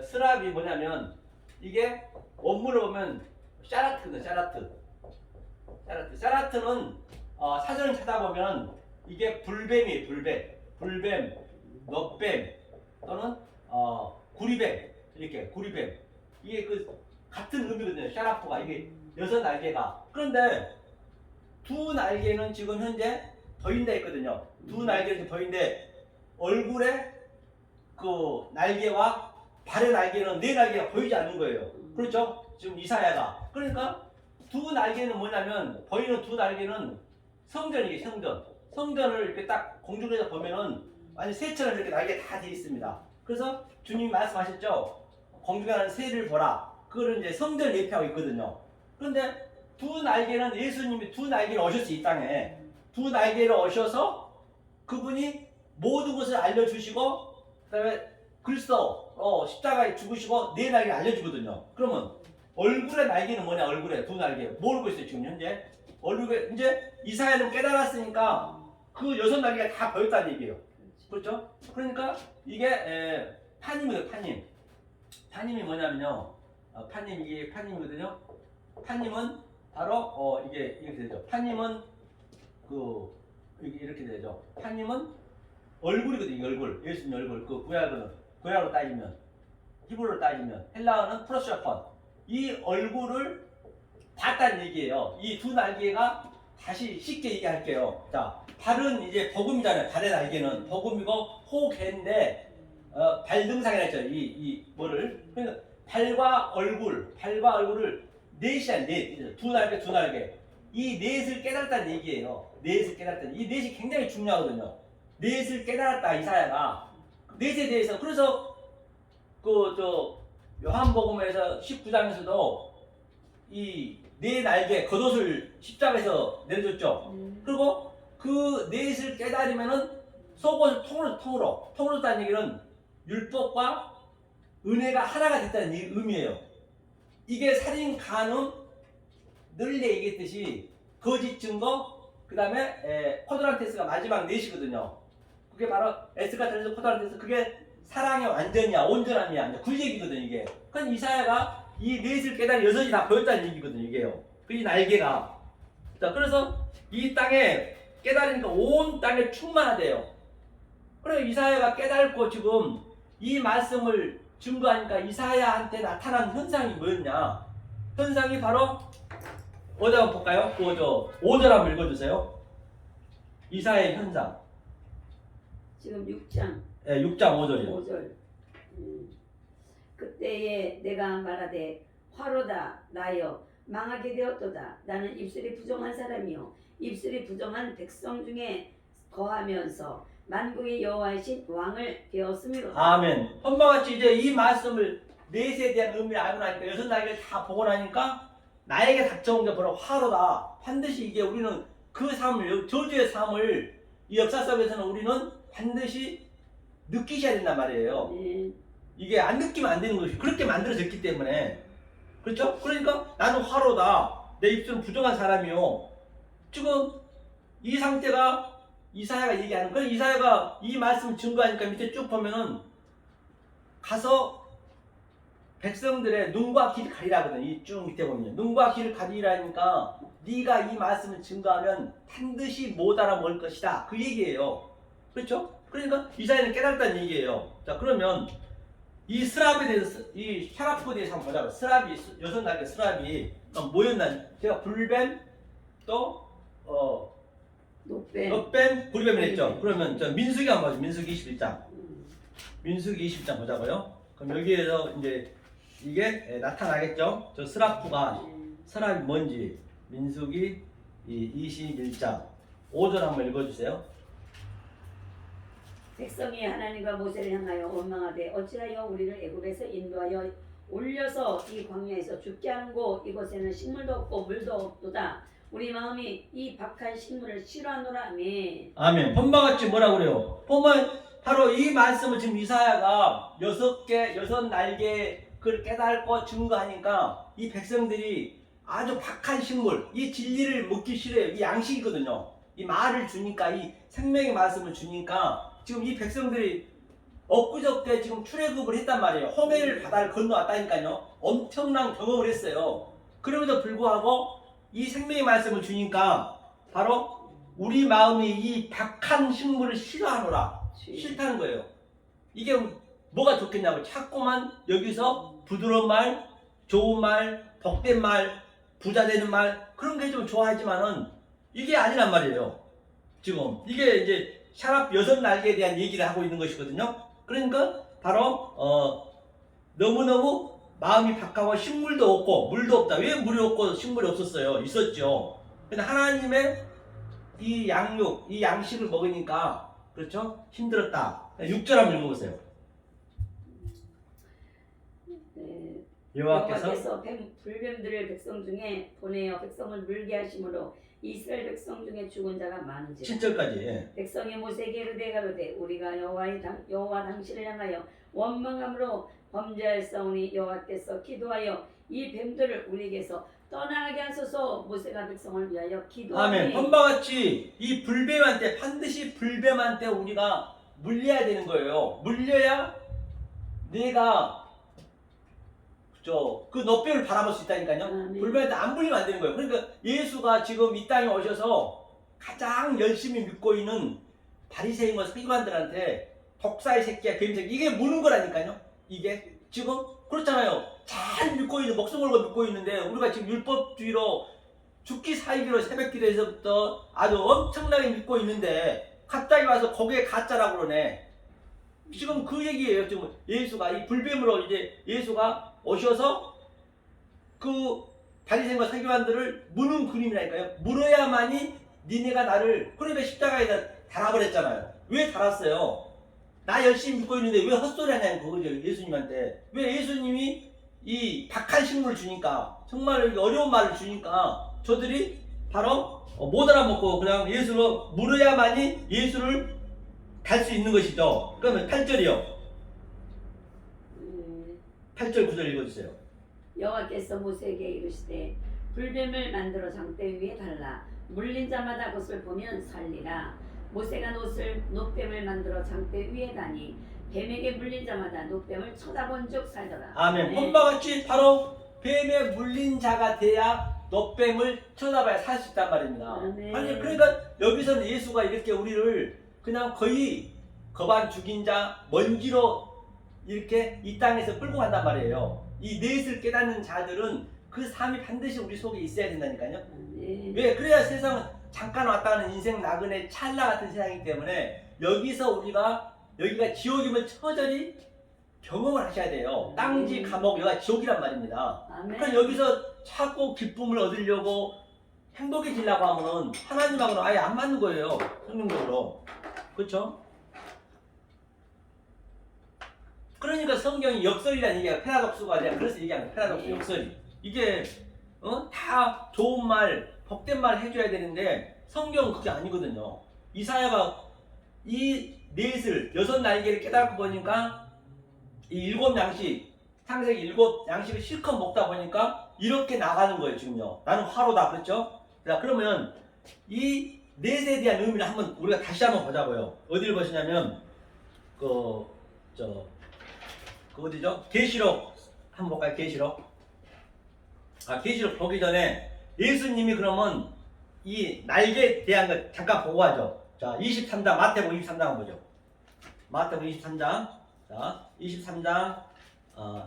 스랍이 뭐냐면 이게 원문을 보면 샤라트거든요. 샤라트는 사전을 찾아보면 이게 불뱀이에요. 불뱀, 넛뱀 또는 구리뱀 이렇게 구리뱀 이게 그 같은 의미거든요. 샤라프가 이게 6날개가. 그런데 2날개는 지금 현재 보인다 했거든요. 2날개는 보이는데 얼굴에 그 날개와 발의 날개는 4날개가 보이지 않는 거예요. 그렇죠? 지금 이사야가. 그러니까 2날개는 뭐냐면 보이는 2날개는 성전이게 성전을 이렇게 딱 공중에서 보면은 완전 새처럼 이렇게 날개 다 돼 있습니다. 그래서 주님이 말씀하셨죠. 공중에 나는 새를 보라. 그거를 이제 성전을 예표하고 있거든요. 그런데 2날개는 예수님이 2날개로 오셨어요. 이 땅에 2날개로 오셔서 그분이 모든 것을 알려주시고 그다음에 글쎄 십자가에 죽으시고 4날개 알려주거든요. 그러면 얼굴의 날개는 뭐냐? 얼굴에 2날개 모르고 있어요. 지금 현재 얼굴에 이제 이사야는 깨달았으니까 그 6날개가 다 보였다는 얘기예요. 그렇죠? 그러니까 이게 파님이에요. 파님이 뭐냐면요. 이게 파님이거든요. 파님은 바로 이게 이렇게 되죠. 파님은 이렇게 되죠. 파님은 얼굴이거든요. 얼굴. 예수님 얼굴. 그 구약으로 따지면 히브리로 따지면 헬라어는 프로쇼폰. 이 얼굴을 봤다는 얘기예요. 이 2날개가 다시 쉽게 얘기할게요. 자, 발은 이제 복음이잖아요. 발의 날개는 복음이고 호개인데 발등상이라 했죠. 이 뭐를. 그러니까 발과 얼굴을 넷이야. 2날개. 이 넷을 깨달았다는 얘기예요. 넷을 깨달았다는. 이 넷이 굉장히 중요하거든요. 넷을 깨달았다 이사야가. 넷에 대해서 그래서 요한복음에서 19장에서도 이 네 날개 겉옷을 십자가에서 내려줬죠. 그리고 그 넷을 깨달으면은 속옷을 통으로 다는 얘기는 율법과 은혜가 하나가 됐다는 의미예요. 이게 살인, 간음, 늘 얘기했듯이 거짓 증거, 그 다음에 쿼드란테스가 마지막 넷이거든요. 그게 바로 에스카텔레스 쿼드란테스, 그게 사랑의 완전이야, 온전함이야, 그 얘기거든 이게. 그건 이사야가 이 넷을 깨달은 여섯이 다 보였다는 얘기거든 이게요. 그 날개가. 자, 그래서 이 땅에 깨달으니까 온 땅에 충만하대요. 그래서 이사야가 깨달고 지금 이 말씀을 증거하니까 이사야한테 나타난 현상이 뭐였냐? 현상이 바로 어디 한번 볼까요? 그저 5절 한번 읽어주세요. 이사야의 현상. 지금 6장 네, 6장 5절이요. 5절. 그때에 내가 말하되 화로다 나여 망하게 되었도다. 나는 입술이 부정한 사람이요 입술이 부정한 백성 중에 거하면서 만국의 여호와이신 왕을 배웠음이로다. 아멘. 헌바같이 이제 이 말씀을 넷에 대한 의미를 알고 나니까 여섯 날개를 다 보고 나니까 나에게 닥쳐온 게 바로 화로다. 반드시 이게 우리는 그 삶을, 저주의 삶을 이 역사 속에서는 우리는 반드시 느끼셔야 된단 말이에요. 이게 안 느끼면 안 되는 것이 그렇게 만들어졌기 때문에. 그렇죠? 그러니까 나는 화로다. 내 입술은 부정한 사람이요. 지금 이 상태가 이사야가 얘기하는 거예요. 이사야가 이 말씀 증거하니까 밑에 쭉 보면은 가서 백성들의 눈과 귀를 가리라거든. 이 쭉 밑에 보면 눈과 귀를 가리라니까 네가 이 말씀을 증거하면 반드시 못 알아먹을 것이다. 그 얘기예요. 그렇죠? 그러니까 이사야는 깨달았다는 얘기예요. 자, 그러면 이 스랍에 대해서, 이 샤라프에 대해서 한번 보자고요. 스랍이, 여섯 날개 스랍이 뭐였나? 제가 불뱀, 또 놋뱀, 구리뱀을 했죠. 그러면 저 민수기 한번 보죠. 민수기 21장. 민수기 21장 보자고요. 그럼 여기에서 이제 이게 나타나겠죠. 저 스랍프가 스랍이 뭔지 민수기 21장 5절 한번 읽어주세요. 백성이 하나님과 모세를 향하여 원망하되 어찌하여 우리를 애굽에서 인도하여 올려서 이 광야에서 죽게 하는고 이곳에는 식물도 없고 물도 없도다. 우리 마음이 이 박한 식물을 싫어하노라. 아멘. 아멘. 본바같이 뭐라고 그래요? 보면 바로 이 말씀을 지금 이사야가 여섯 날개 그걸 깨닫고 증거하니까 이 백성들이 아주 박한 식물, 이 진리를 먹기 싫어요. 이 양식이거든요. 이 말을 주니까, 이 생명의 말씀을 주니까 지금 이 백성들이 엊그저께 지금 출애굽을 했단 말이에요. 호멜 바다를 건너왔다니까요. 엄청난 경험을 했어요. 그럼에도 불구하고 이 생명의 말씀을 주니까 바로 우리 마음이 이 박한 식물을 싫어하노라. 싫다는 거예요. 이게 뭐가 좋겠냐고 자꾸만 여기서 부드러운 말, 좋은 말, 복된 말, 부자 되는 말 그런 게 좀 좋아하지만은 이게 아니란 말이에요. 지금 이게 이제 샤랍 여섯 날개에 대한 얘기를 하고 있는 것이거든요. 그러니까 바로 너무너무 마음이 박하고 식물도 없고 물도 없다. 왜 물이 없고 식물이 없었어요? 있었죠. 근데 하나님의 이 양육, 이 양식을 먹으니까 그렇죠? 힘들었다. 6절 한번 읽어보세요. 여호와께서 불뱀들을 백성 중에 보내어 백성을 물게 하심으로 이스라엘 백성 중에 죽은 자가 많은지라. 7절까지. 예. 백성이 모세에게 이르되 가로되 우리가 여호와 당신을 향하여 원망함으로 범죄하였사오니 여호와께서 기도하여 이 뱀들을 우리에게서 떠나게 하소서. 모세가 백성을 위하여 기도하니. 아멘. 헌바같이 이 불뱀한테 반드시 불뱀한테 우리가 물려야 되는 거예요. 물려야 내가 그 놋뱀을 바라볼 수 있다니까요. 불뱀한테 안 물리면 안 되는 거예요. 그러니까 예수가 지금 이 땅에 오셔서 가장 열심히 믿고 있는 바리새인과 서기관들한테 독사의 새끼야, 뱀 새끼 이게 무는 거라니까요. 이게 지금 그렇잖아요. 잘 믿고 있는 목숨 걸고 믿고 있는데 우리가 지금 율법주의로 죽기 살기로 새벽기도에서부터 아주 엄청나게 믿고 있는데 갑자기 와서 거기에 가짜라고 그러네. 지금 그 얘기예요. 지금 예수가 이 불뱀으로 이제 예수가 오셔서 그 바리새인과 서기관들을 무는 그림이라니까요. 물어야만이 니네가 나를, 그러니까 십자가에다 달아버렸잖아요. 왜 달았어요? 나 열심히 믿고 있는데 왜 헛소리 하냐는 그거죠. 예수님한테. 왜 예수님이 이 박한 식물을 주니까, 정말 어려운 말을 주니까 저들이 바로 못 알아먹고 그냥 예수로 물어야만이 예수를 달 수 있는 것이죠. 그러면 8절이요. 8절 9절 읽어주세요. 여호와께서 모세에게 이르시되 불뱀을 만들어 장대 위에 달라 물린 자마다 그것을 보면 살리라. 모세가 노뱀을 만들어 장대 위에 다니 뱀에게 물린 자마다 노뱀을 쳐다본즉 살더라. 아멘. 본바 같이 바로 뱀에 물린 자가 돼야 노뱀을 쳐다봐야 살 수 있단 말입니다. 아멘. 아니 그러니까 여기서는 예수가 이렇게 우리를 그냥 거의 거반 죽인 자 먼지로 이렇게 이 땅에서 끌고 간단 말이에요. 이 넷을 깨닫는 자들은 그 삶이 반드시 우리 속에 있어야 된다니까요. 왜? 그래야 세상은 잠깐 왔다 가는 인생 나그네 찰나 같은 세상이기 때문에 여기가 지옥임을 처절히 경험을 하셔야 돼요. 땅지 감옥 여기가 지옥이란 말입니다. 그러니까 여기서 자꾸 기쁨을 얻으려고 행복해지려고 하면은 하나님하고는 아예 안 맞는 거예요. 성경적으로. 그렇죠? 그러니까 성경이 역설이라는 얘기가 패러독스가 아니라 그래서 얘기하는 거예요. 패러독스 역설이. 이게 다 좋은 말, 복된 말 해줘야 되는데 성경은 그게 아니거든요. 이사야가 이 넷을 6날개를 깨닫고 보니까 이 7양식 창세기 7양식을 실컷 먹다 보니까 이렇게 나가는 거예요. 지금요. 나는 화로다. 그렇죠? 자, 그러면 이 넷에 대한 의미를 한번 우리가 다시 한번 보자고요. 어디를 보시냐면 그 어디죠? 계시록 한번 볼까요? 계시록. 계시록 보기 전에 예수님이 그러면 이 날개에 대한 거 잠깐 보고 하죠. 자, 23장 마태복음 23장 보죠. 마태복음 23장. 자, 23장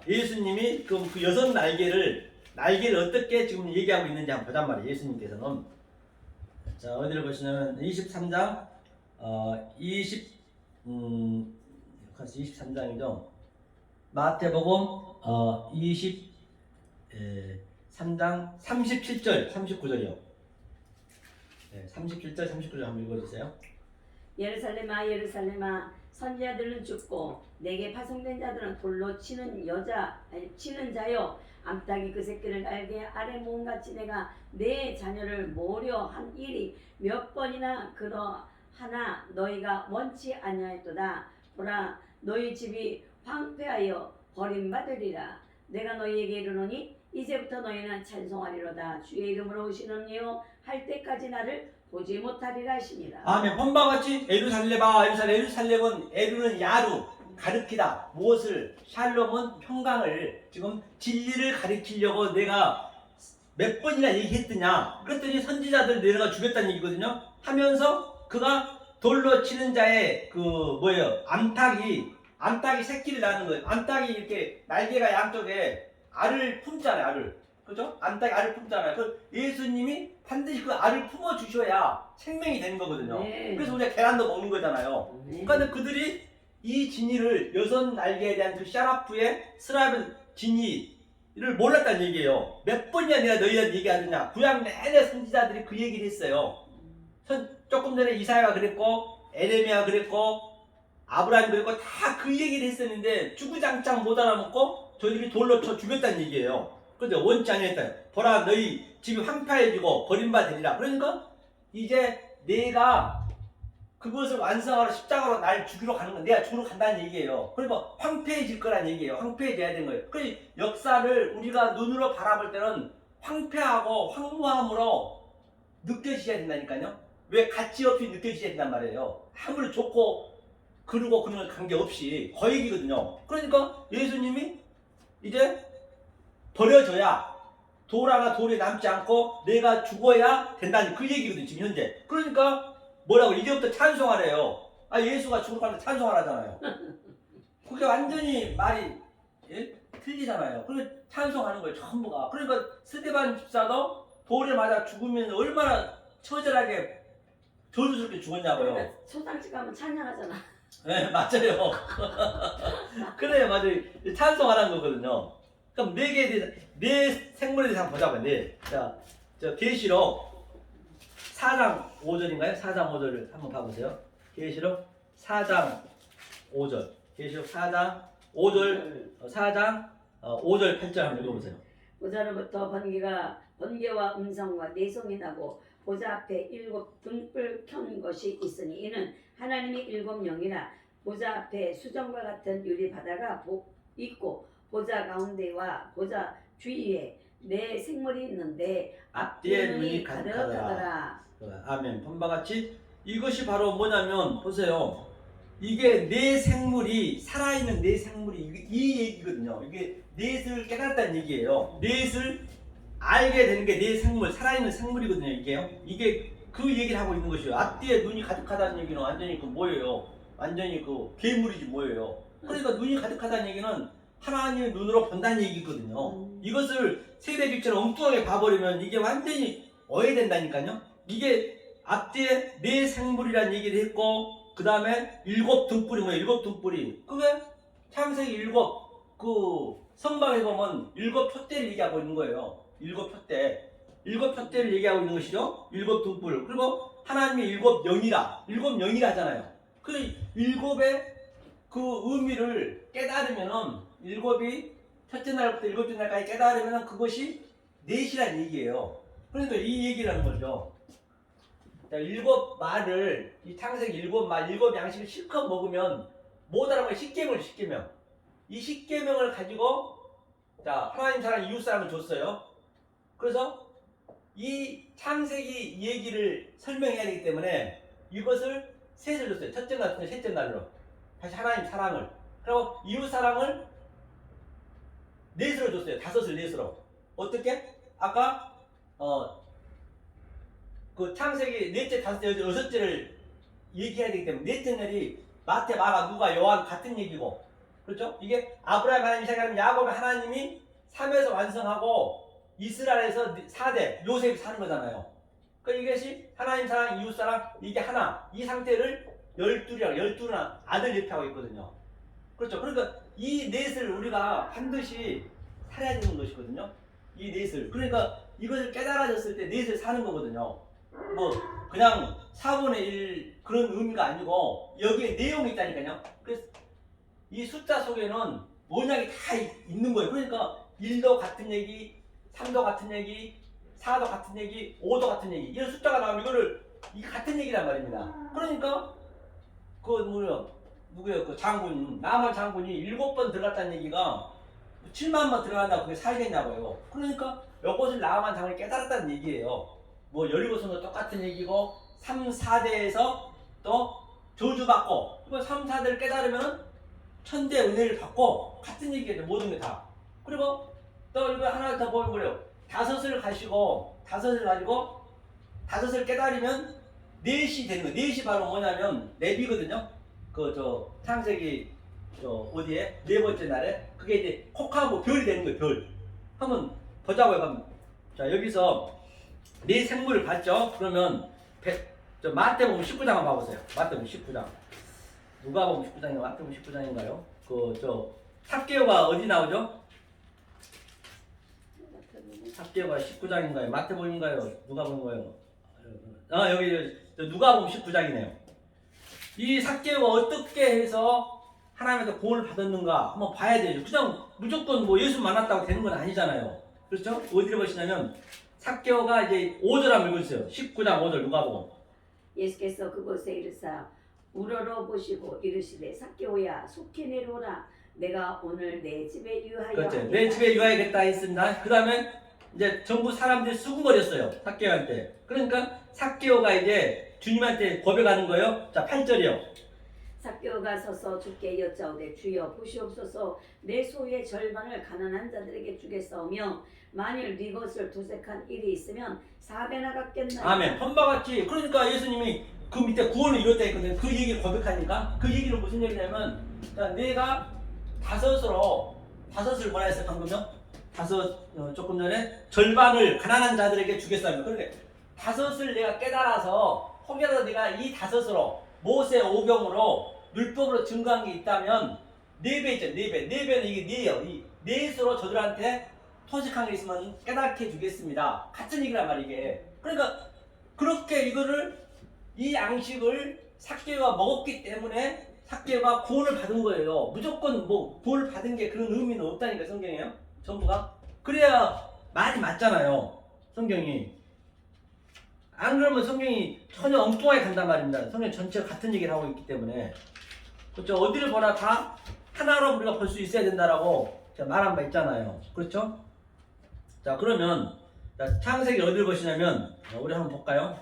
예수님이 그럼 그 6날개를 어떻게 지금 얘기하고 있는지 한번 보단 말이에요. 예수님께서는. 자, 어디를 보시냐면 23장 23장이죠. 마태복음 23장 37절 39절이요. 네, 37절 39절 한번 읽어주세요. 예루살렘아 예루살렘아 선지자들은 죽고 내게 파송된 자들은 돌로 치는 자요 암탉이 그 새끼를 날개 아래 모음같이 내가 내 자녀를 모으려 한 일이 몇 번이나 그러하나 너희가 원치 아니하였도다. 보라 너희 집이 황폐하여 버림받으리라. 내가 너희에게 이르노니 이제부터 너희는 찬송하리로다. 주의 이름으로 오시는 이요 할 때까지 나를 보지 못하리라 하시니라. 아멘. 본바같이 에루살렘아 에루살렘은 에루는 야루 가르키다. 무엇을? 샬롬은 평강을, 지금 진리를 가르치려고 내가 몇 번이나 얘기했더냐. 그랬더니 선지자들 내가 죽였다는 얘기거든요. 하면서 그가 돌로 치는 자의 암탉이 새끼를 낳는 거예요. 암탉이 이렇게 날개가 양쪽에 알을 품잖아요. 알을. 그죠? 암탉이 알을 품잖아요. 그 예수님이 반드시 그 알을 품어 주셔야 생명이 되는 거거든요. 네. 그래서 우리가 계란도 먹는 거잖아요. 그러니까 그들이 이 진리를 6날개에 대한 그 샤라프의 스라벨 진리를 몰랐다는 얘기예요. 몇 번이나 내가 너희한테 얘기하느냐. 구약 내내 선지자들이 그 얘기를 했어요. 조금 전에 이사야가 그랬고 에레미야가 그랬고 아브라함이 그랬고 다 그 얘기를 했었는데 주구장창 못 알아먹고 저희들이 돌로 쳐 죽였다는 얘기예요. 그런데 원치 아니했다. 보라 너희 집이 황폐해지고 버림받으리라. 그러니까 이제 내가 그것을 완성하러 십자가로 날 죽이러 가는 건 내가 죽으러 간다는 얘기예요. 그러니까 황폐해질 거란 얘기예요. 황폐해져야 되는 거예요. 그래서 역사를 우리가 눈으로 바라볼 때는 황폐하고 황무함으로 느껴지셔야 된다니까요. 왜 가치 없이 느껴지셔야 된단 말이에요. 아무리 좋고 그러고 그런 관계없이 거액이거든요. 그러니까 예수님이 이제 버려져야 돌 하나 돌에 남지 않고 내가 죽어야 된다는 그 얘기거든요. 지금 현재. 그러니까 뭐라고 이제부터 찬송하래요. 예수가 죽을 때 찬송하라잖아요. 그게 완전히 말이 틀리잖아요. 그래서 찬송하는 거예요. 전부가. 그러니까 스데반 집사도 돌에 맞아 죽으면 얼마나 처절하게 저주스럽게 죽었냐고요. 그러니까 초상집 가면 찬양하잖아. 네, 맞아요. 그래요, 맞아요. 찬송하라는 거거든요. 그럼 네 개에 대해서, 네 생물에 대해서 한번 보자고요. 네. 자, 계시록 4장 5절인가요? 4장 5절을 한번 봐보세요. 계시록 4장 5절. 계시록 4장 5절, 4장 5절 8절 한번 읽어보세요. 보좌로부터 번개와 음성과 내성이 나고 보좌 앞에 7 등불 켠 것이 있으니 이는 하나님의 7 영이라. 보좌 앞에 수정과 같은 유리 바다가 있고 보좌 가운데와 보좌 주위에 내 생물이 있는데 앞뒤에 눈이 가득하더라. 아멘. 본바 같이 이것이 바로 뭐냐면 보세요. 이게 내 생물이 살아있는 내 생물이 이 얘기거든요. 이게 넷을 깨달았다는 얘기예요. 넷을 알게 되는 게 내 생물, 살아있는 생물이거든요. 이게요. 이게 그 얘기를 하고 있는 것이에요. 앞뒤에 눈이 가득하다는 얘기는 완전히 그 뭐예요? 완전히 그 괴물이지 뭐예요. 그러니까 눈이 가득하다는 얘기는 하나님의 눈으로 본다는 얘기거든요. 이것을 세대주처럼 엉뚱하게 봐버리면 이게 완전히 오해된다니까요. 이게 앞뒤에 내 생물이라는 얘기를 했고 그 다음에 일곱 등불이 뭐예요? 일곱 등불이 그게 창세기 일곱 그 성방에 보면 일곱 푯대를 얘기하고 있는 거예요. 일곱 푯대를 얘기하고 있는 것이죠. 일곱 등불. 그리고 하나님의 일곱 영이라잖아요. 그 일곱의 그 의미를 깨달으면은 일곱이 첫째 날부터 일곱째 날까지 깨달으면은 그것이 넷이라는 얘기예요. 그러니까 이 얘기라는 거죠. 자, 일곱 말을 이 창세기 일곱 말 일곱 양식을 실컷 먹으면 뭐다라고 십계명. 이 십계명을 가지고 자 하나님 사랑 이웃 사랑을 줬어요. 그래서 이 창세기 얘기를 설명해야 되기 때문에 이것을 셋을 줬어요. 첫째 날, 셋째 날로 다시 하나님 사랑을 그리고 이웃 사랑을 넷으로 줬어요. 다섯을 넷으로. 어떻게? 아까 그 창세기 넷째, 다섯째, 여섯째를 얘기해야 되기 때문에 넷째 날이 마태, 마가, 누가, 요한 같은 얘기고 그렇죠? 이게 아브라함 하나님, 이삭 하나님, 야곱의 하나님이 3에서 완성하고 이스라엘에서 4대 요셉이 사는 거잖아요. 그러니까 이것이 하나님 사랑, 이웃 사랑 이게 하나 이 상태를 12랑 아들 예표하고 있거든요. 그렇죠? 그러니까 이 넷을 우리가 반드시 살아야 되는 것이거든요. 이 넷을 그러니까 이것을 깨달아졌을 때 넷을 사는 거거든요. 뭐 그냥 4분의 1 그런 의미가 아니고 여기에 내용이 있다니까요. 그래서 이 숫자 속에는 원약이 다 있는 거예요. 그러니까 1도 같은 얘기, 3도 같은 얘기, 4도 같은 얘기, 5도 같은 얘기 이런 숫자가 나오면 이거를 이게 같은 얘기란 말입니다. 그러니까 그 누구예요? 그 장군 나만 장군이 7번 들어갔다는 얘기가 7만 번 들어간다고 그게 살겠냐고요. 그러니까 이것을 나만 장군이 깨달았다는 얘기예요. 뭐 17선도 똑같은 얘기고 3, 4대에서 또 저주받고 그리고 3, 4대를 깨달으면 천대 은혜를 받고 같은 얘기예요. 모든 게 다. 그리고 또 이거 하나 더 보면 그래요. 다섯을 가지고 다섯을 깨달으면 넷이 되는 거예요. 넷이 바로 뭐냐면 레비거든요. 그 창세기 어디에 네 번째 날에 그게 이제 콕하고 별이 되는 거예요. 별. 한번 보자고요. 한번. 자 여기서 네 생물을 봤죠? 그러면 마태복음 19장 한번 봐보세요. 마태복음 19장. 누가복음 19장인가 마태복음 19장인가요? 삭개오가 어디 나오죠? 삭개오가 19장인가요? 마태복음인가요? 누가복음인가요? 여기 누가복음 19장이네요. 이 삭개오가 어떻게 해서 하나님한테 구원을 받았는가 한번 봐야 되죠. 그냥 무조건 뭐 예수 만났다고 되는 건 아니잖아요. 그렇죠? 어디를 보시냐면 삭개오가 이제 5절 한번 읽어주세요. 19장 5절 누가복음. 예수께서 그곳에 이르사 우러러 보시고 이르시되 삭개오야 속히 내려오라 내가 오늘 내 집에 유하여 그렇죠. 내 집에 유하겠다 했습니다. 그 다음에 이제 전부 사람들이 수군거렸어요. 삭개오한테. 그러니까 삭개오가 이제 주님한테 고백하는 거예요. 자 8절이요. 삭개오가 서서 주께 여짜오되 주여 보시옵소서 내 소유의 절반을 가난한 자들에게 주겠사오며 만일 네 것을 도색한 일이 있으면 4배나 갚겠나이다. 아멘. 헌바같이 그러니까 예수님이 그 밑에 구원을 이뤘다 했거든요. 그 얘기를 고백하니까 그 얘기는 무슨 얘기냐면 자, 내가 다섯을 뭐라 했어요 방금요? 조금 전에 절반을 가난한 자들에게 주겠사오며 그러니까 다섯을 내가 깨달아서 혹여라도 내가 이 다섯으로 모세 오경으로 율법으로 증거한 게 있다면 4배 있죠. 4배. 4배는 이게 4예요. 이 넷으로 저들한테 토식한 게 있으면 깨닫게 주겠습니다. 같은 얘기란 말이에요. 이게. 그러니까 그렇게 이 양식을 삭개오가 먹었기 때문에 삭개오가 구원을 받은 거예요. 무조건 뭐 구원을 받은 게 그런 의미는 없다니까 성경이에요. 전부가. 그래야 말이 맞잖아요. 성경이. 안 그러면 성경이 전혀 엉뚱하게 간단 말입니다. 성경 전체가 같은 얘기를 하고 있기 때문에. 그렇죠. 어디를 보나 다 하나로 우리가 볼 수 있어야 된다라고 제가 말한 바 있잖아요. 그렇죠? 자, 그러면 자, 창세기 어디를 보시냐면 우리 한번 볼까요?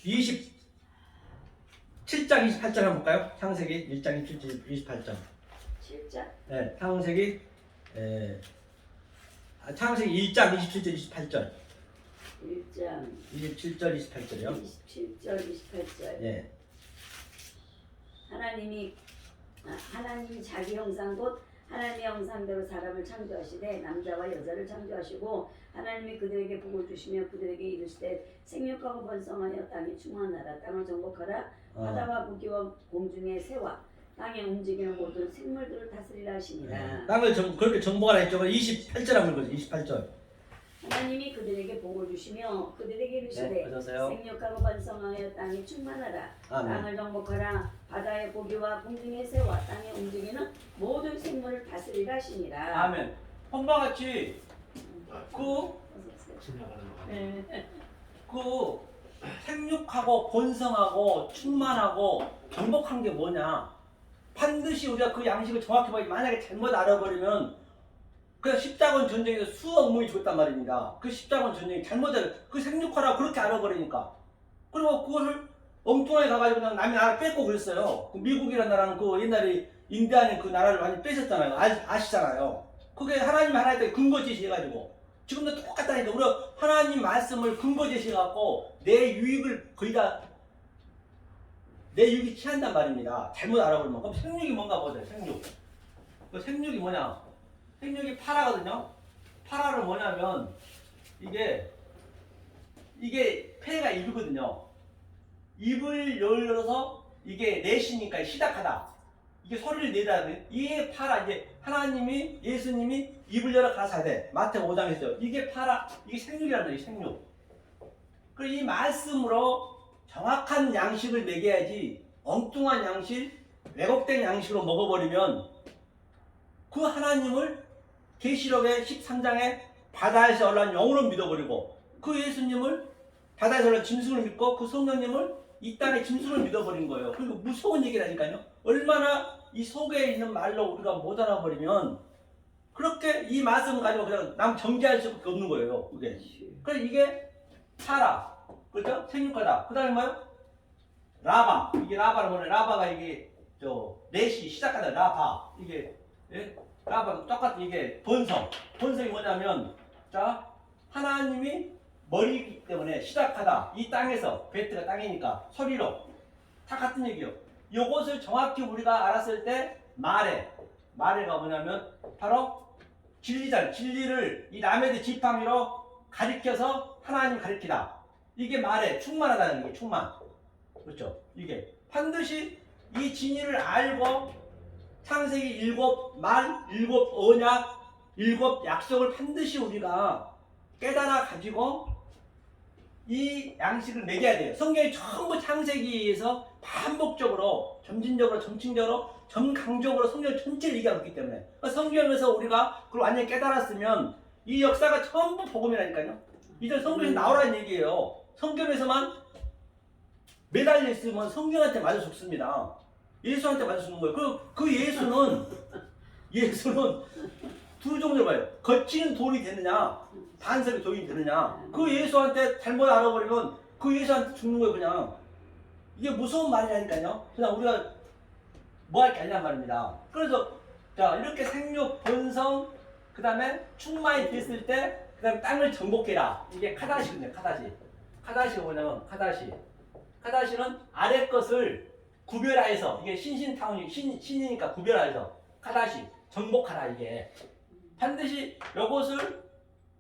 27장 28절 한번 볼까요? 창세기 1장 28절. 7장? 네, 창세기 1장 27절 28절. 1장 27절 28절이요. 27절 28절. 예. 하나님이 자기 형상 곧 하나님의 형상대로 사람을 창조하시되 남자와 여자를 창조하시고 하나님이 그들에게 복을 주시며 그들에게 이르시되 생육하고 번성하여 땅에 충만하라. 땅을 정복하라. 바다와 무기와 공중의 새와 땅에 움직이는 모든 생물들을 다스리라 하시니라. 땅을 그렇게 정복하라 했죠. 28절 한번 읽어주세요. 28절. 하나님이 그들에게 복을 주시며 그들에게 이르시되 네, 그러세요. 생육하고 번성하여 땅에 충만하라. 아멘. 땅을 정복하라. 바다의 고기와 공중의 새와 땅에 움직이는 모든 생물을 다스리라 하시니라. 아멘. hôm 과 같이 그 생육하고 번성하고 충만하고 정복한 게 뭐냐? 반드시 우리가 그 양식을 정확히 보기 만약에 잘못 알아버리면 그 십자군 전쟁에서 수억 명이 죽었단 말입니다. 그 십자군 전쟁이 잘못을 그 생육하라 그렇게 알아버리니까 그리고 그것을 엉뚱하게 가가지고 그냥 남의 나라 뺏고 그랬어요. 그 미국이라는 나라는 그 옛날에 인디안의 그 나라를 많이 뺏었잖아요. 아시잖아요. 그게 하나님 하나님의 근거 제시해가지고 지금도 똑같다니까. 우리 하나님 말씀을 근거 제시해갖고 내 유익을 거의 다 내 유익이 취한단 말입니다. 잘못 알아보면. 그럼 생육이 뭔가 보세요. 생육. 그 생육이 뭐냐? 생육이 파라거든요. 파라는 뭐냐면 이게 폐가 입이거든요. 입을 열어서 이게 내쉬니까 시작하다. 이게 소리를 내다. 이게 파라. 이제 하나님이 예수님이 입을 열어 가라사대 마태복음 5장에서 이게 파라. 이게 생육이라는 거예요. 생육. 그리고 이 말씀으로 정확한 양식을 먹여야지 엉뚱한 양식, 왜곡된 양식으로 먹어버리면 그 하나님을 계시록의 13장에 바다에서 올라온 영으로 믿어버리고 그 예수님을 바다에서 올라온 짐승을 믿고 그 성령님을 이 땅의 짐승을 믿어버린 거예요. 그리고 무서운 얘기라니까요. 얼마나 이 속에 있는 말로 우리가 못 알아버리면 그렇게 이 말씀을 가지고 그냥 남 정죄할 수밖에 없는 거예요. 그게. 그래서 이게 사라. 그렇죠? 생육하다. 그 다음에 뭐요? 라바. 이게 라바는 뭐냐? 라바가 이게 넷이 시작하다. 라바. 이게 예? 라바 똑같은 이게 번성이 뭐냐면 자 하나님이 머리이기 때문에 시작하다. 이 땅에서 베트가 땅이니까 소리로 다 같은 얘기요. 이것을 정확히 우리가 알았을 때 마레가 뭐냐면 바로 진리잖아요. 진리를 이 라메드 지팡이로 가리켜서 하나님 가리키다. 이게 마레 충만하다는 게 충만. 그렇죠? 이게 반드시 이 진리를 알고 창세기 7 말, 7 언약, 7 약속을 반드시 우리가 깨달아 가지고 이 양식을 먹여야 돼요. 성경이 전부 창세기에서 반복적으로, 점진적으로, 점층적으로, 점강적으로 성경 전체를 얘기하고 있기 때문에 성경에서 우리가 그걸 완전히 깨달았으면 이 역사가 전부 복음이라니까요. 이제 성경에서 나오라는 얘기예요. 성경에서만 매달려 있으면 성경한테 맞아 죽습니다. 예수한테 맞아 죽는 거예요. 그 예수는 두 종류로 봐요. 거치는 돌이 되느냐, 반석이 돌이 되느냐. 그 예수한테 잘못 알아버리면 그 예수한테 죽는 거예요, 그냥. 이게 무서운 말이라니까요. 그냥 우리가 뭐 할 게 아니란 말입니다. 그래서 자 이렇게 생육, 번성, 그 다음에 충만이 됐을 때, 그 다음에 땅을 정복해라. 이게 카다시거든요, 카다시. 카다시가 뭐냐면, 카다시는 아래 것을 구별하여서, 이게 신신타운이, 신이니까 구별하여서, 카다시, 정복하라, 이게. 반드시 이것을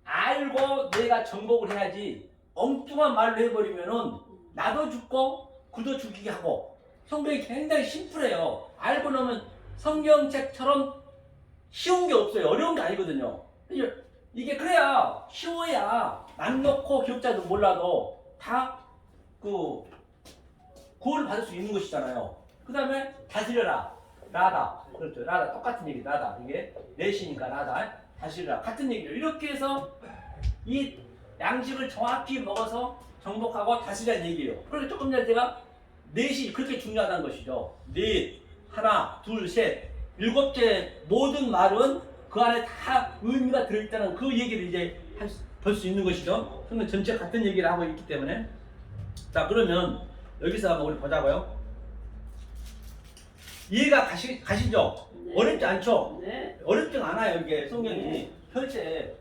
알고 내가 정복을 해야지, 엉뚱한 말로 해버리면은, 나도 죽고, 그도 죽이게 하고, 성경이 굉장히 심플해요. 알고 나면 성경책처럼 쉬운 게 없어요. 어려운 게 아니거든요. 이게 그래야 쉬워야 남 놓고 기억자도 몰라도 다 그 구원을 받을 수 있는 것이잖아요. 그 다음에 다스려라. 라다. 그렇죠. 라다. 똑같은 얘기. 라다. 이게 넷이니까 라다. 다스려라. 같은 얘기죠. 이렇게 해서 이 양식을 정확히 먹어서 정복하고 다스리라는 얘기예요. 그래서 조금 전에 제가 넷이 그렇게 중요하다는 것이죠. 넷, 하나, 둘, 셋. 일곱째 모든 말은 그 안에 다 의미가 들어있다는 그 얘기를 이제 볼 수 있는 것이죠. 성경 전체 같은 얘기를 하고 있기 때문에. 자, 그러면 여기서 한번 우리 보자고요. 이해가 가시죠? 네. 어렵지 않죠? 네. 어렵지 않아요. 이게 성경이 현재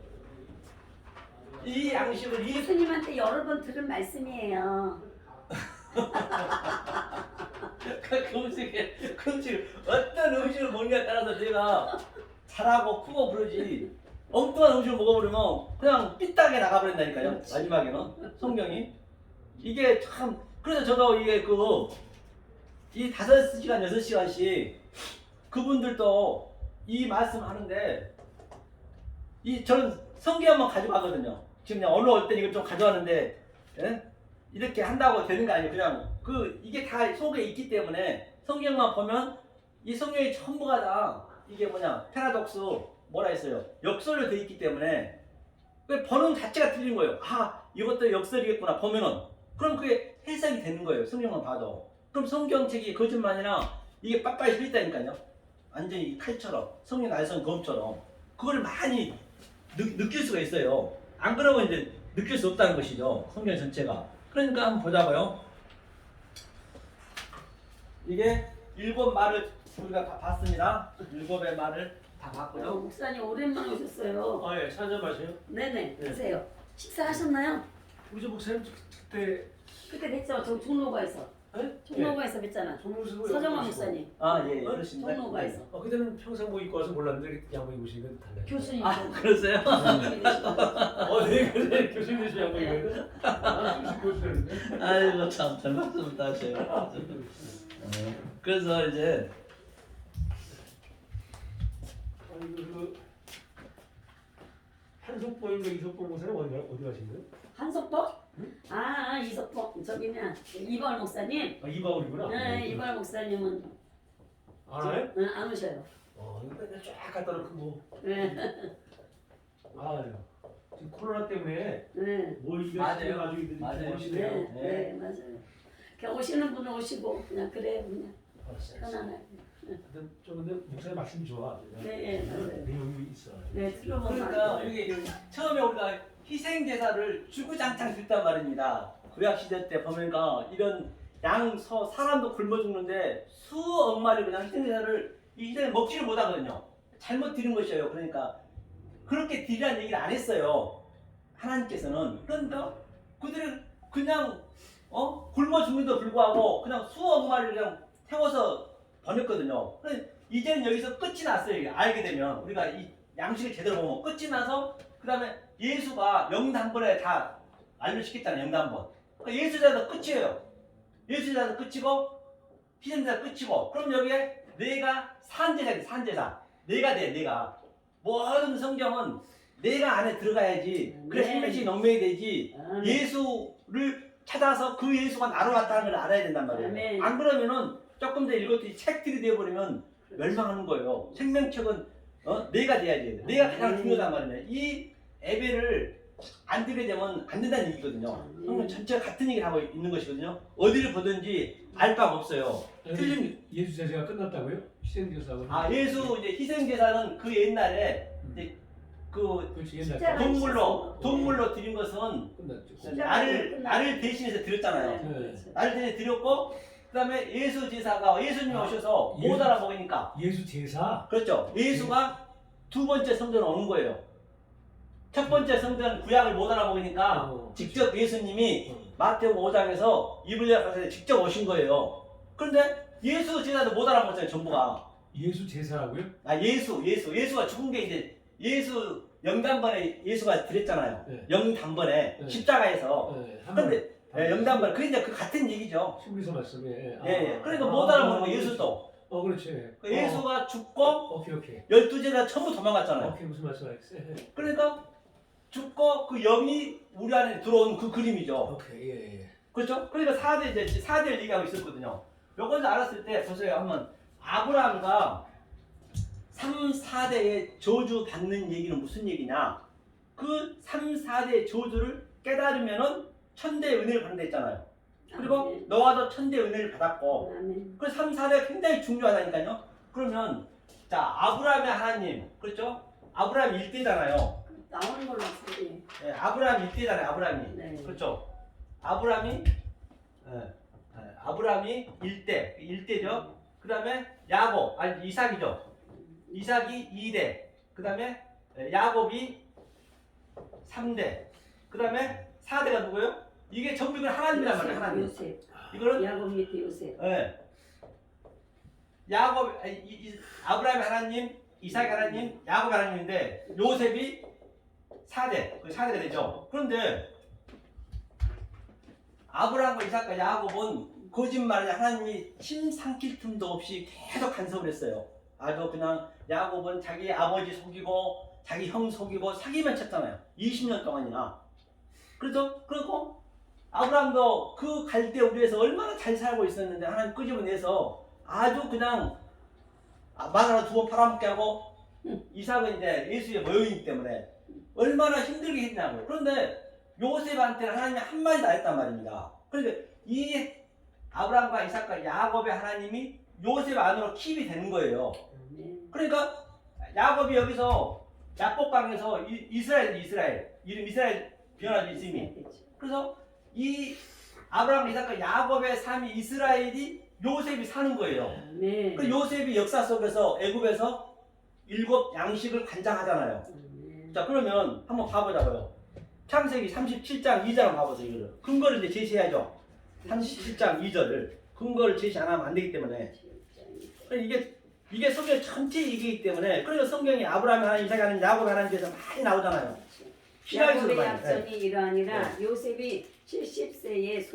이 양식을 이 예수님한테 여러 번 들은 말씀이에요. 그 음식을 어떤 음식을 먹느냐에 따라서 내가 잘하고 크고 그러지 엉뚱한 음식을 먹어버리면 그냥 삐딱하게 나가버린다니까요. 그렇지. 마지막에는 성경이 이게 참 그래서 저도 이게 이 5시간 6시간씩 그분들도 이 말씀 하는데 저는 성경만 가져가거든요. 지금 그냥 올라올 때 이걸 좀 가져왔는데 예? 이렇게 한다고 되는 거 아니에요. 그냥 이게 다 속에 있기 때문에 성경만 보면 이 성경이 전부가 다 이게 패러독스 뭐라 했어요. 역설로 돼 있기 때문에 그 번역 자체가 틀린 거예요. 아, 이것도 역설이겠구나 보면은 그럼 그게 해석이 되는 거예요. 성경만 봐도. 그럼 성경책이 거짓말이나 이게 빡빡이 펴있다니까요. 완전히 칼처럼 성경 날선 검처럼 그걸 많이 느낄 수가 있어요. 안 그러면 이제 느낄 수 없다는 것이죠. 성경 전체가. 그러니까 한번 보자고요. 이게 7말을 우리가 다 봤습니다. 7의 말을 다 봤고요. 목사님 오랜만에 오셨어요. 아, 예, 사전 마세요. 네네. 네. 하세요. 식사하셨나요? 우리 저 목사님 그때 그때 뵀죠. 저 종로가에서. 네? 종로가에서 뵀잖아. 종로에서 서정환 목사님. 아, 예, 그렇습니다. 종로가에서. 그때는 평상복 입고 와서 몰랐는데 양복 입으시니까 달라요. 교수님. 아, 그러세요? 네, 그래 교수님 되시 양복 입어요? 아, 교수님인데. 아이고 참 잘 말씀을 하셔요. 그래서 이제 한석보인가 이석보 목사님 어디 가신 거예요? 한석보? 아, 이석보. 저기냐. 이발 목사님. 아, 이바울이구나. 네, 이발 목사님은 알아요? 안 오셔요. 이거 맨날 쫙 갖다 놓고 뭐. 네. 아유, 지금 코로나 때문에 네. 뭘 맞아요. 이렇게 가지고 이들이 맞아요. 네, 오시네요. 네, 맞아요. 그냥 오시는 분은 오시고 그냥 그래 그냥 편안하게. 근데 목사님 말씀이 좋아. 네, 맞아요. 내용이 있어. 네, 들어보면 그러니까 알죠. 이게 처음에 우리가 희생 제사를 주구장창 드렸단 말입니다. 구약 시대 때 보니까 이런 사람도 굶어 죽는데 수억 마리 그냥 희생 제사를 이제 먹지를 못하거든요. 잘못 드린 것이에요. 그러니까 그렇게 드리라는 얘기를 안 했어요. 하나님께서는. 그런데 그들이 그냥 굶어 죽는데도 불구하고 그냥 수억 마리를 그냥 태워서 보냈거든요. 이제는 여기서 끝이 났어요. 이게 알게 되면 우리가 이 양식을 제대로 보면 끝이 나서 그 다음에 예수가 영단번에 다 완료시켰잖아요. 영단번. 그러니까 예수자도 끝이에요. 예수자도 끝이고 희생자도 끝이고 그럼 여기에 내가 산제사지 산제사. 내가 돼 내가. 모든 성경은 내가 안에 들어가야지. 그래 생명이 농명이 되지. 예수를 찾아서 그 예수가 나로 왔다는 걸 알아야 된단 말이에요. 아멘. 안 그러면은 조금 더 읽었더니 책들이 되어버리면 멸망하는 거예요. 생명책은 내가 돼야지. 내가 가장 중요하단 말이에요. 이 예배를 안 드리게 되면 안 된다는 얘기거든요. 성경 전체가 같은 얘기를 하고 있는 것이거든요. 어디를 보든지 알 바가 없어요. 틀린 예수 제사가 끝났다고요? 희생 제사가. 아 예수 이제 희생 제사는 그 옛날에 이제 그렇지 옛날 동물로 드린 것은 끝났죠. 나를 대신해서 드렸잖아요. 네. 나를 대신해 드렸고 그다음에 예수 제사가 예수님이 오셔서 못 예수- 알아먹으니까 예수 제사. 그렇죠. 예수가 두 번째 성전에 오는 거예요. 첫 번째 성전 구약을 못 알아먹으니까 직접 예수님이 마태복음 5장에서 이불 가서 직접 오신 거예요. 그런데 예수 제사도 못 알아먹었잖아요. 전부가. 예수 제사라고요? 아 예수가 죽은 게 이제 예수 영단번에 예수가 드렸잖아요. 네. 영단번에 네. 십자가에서. 네. 그런데 영단번 그게 이제 그 같은 얘기죠. 신부에서 말씀에. 예. 그러니까 못 알아먹는 거 예수도. 그렇지. 예수가 죽고 오케이. 12제자 전부 도망갔잖아요. 오케이 무슨 말씀 알겠어요? 그러니까 죽고 그 영이 우리 안에 들어온 그 그림이죠. 오케이 예. 그렇죠? 그러니까 4대를 얘기하고 있었거든요. 요걸 알았을 때 보세요. 한번 아브라함과 3, 4대의 저주 받는 얘기는 무슨 얘기냐? 그 3, 4대의 저주를 깨달으면은 천대의 은혜를 받는다 했잖아요. 그리고 노아도 천대의 은혜를 받았고 아멘. 그 3, 4대가 굉장히 중요하다니까요. 그러면 자, 아브라함의 하나님, 그렇죠? 아브라함 일대잖아요. 나오는 걸로 쓰지. 예, 아브라함 일대잖아요. 아브라함이, 네. 그렇죠? 아브라함이 아브라함이 일대죠. 그 다음에 야곱, 아니 이삭이죠. 이삭이 2대. 그 다음에 야곱이 3대. 그 다음에 4대가 누구예요? 이게 전부 이건 하나님이란 말이에요. 하나님. 요셉. 이거는 야곱 밑에 요셉. 예. 야곱, 아브라함 하나님, 이삭 하나님, 야곱 하나님인데 요셉이 4대, 4대가 되죠. 그런데 아브라함과 이삭과 야곱은 거짓말을 하나님이 침 삼킬 틈도 없이 계속 간섭을 했어요. 아주 그냥 야곱은 자기 아버지 속이고 자기 형 속이고 사기만 쳤잖아요. 20년 동안이나. 그리고 아브라함도 그 갈대 우리에서 얼마나 잘 살고 있었는데 하나님 끄집어내서 아주 그냥 마누라 2번 팔아먹게 하고 이삭은 이제 예수의 모형이기 때문에 얼마나 힘들게 했냐고요. 그런데 요셉한테는 하나님이 한마디도 안 했단 말입니다. 그러니까 이 아브라함과 이삭과 야곱의 하나님이 요셉 안으로 킵이 되는 거예요. 그러니까 야곱이 여기서 야복강에서 이스라엘 이름 이스라엘 변화죠 이름이. 그래서 이 아브라함 이삭과 야곱의 삶이 이스라엘이 요셉이 사는 거예요. 네. 그 요셉이 역사 속에서 애굽에서 7 양식을 관장하잖아요. 자 그러면 한번 봐보자고요. 창세기 37장 2절을 봐보세요. 이거를 근거를 이제 제시해야죠. 37장 2절을 근거를 제시 안 하면 안 되기 때문에 이게 성경 전체 얘기이기 때문에 그래서 성경이 아브라함 하나님, 이삭 하나님, 야곱 하나님에 대해서 많이 나오잖아요. 야곱의 약전이 이러하니라. 요셉이 17세의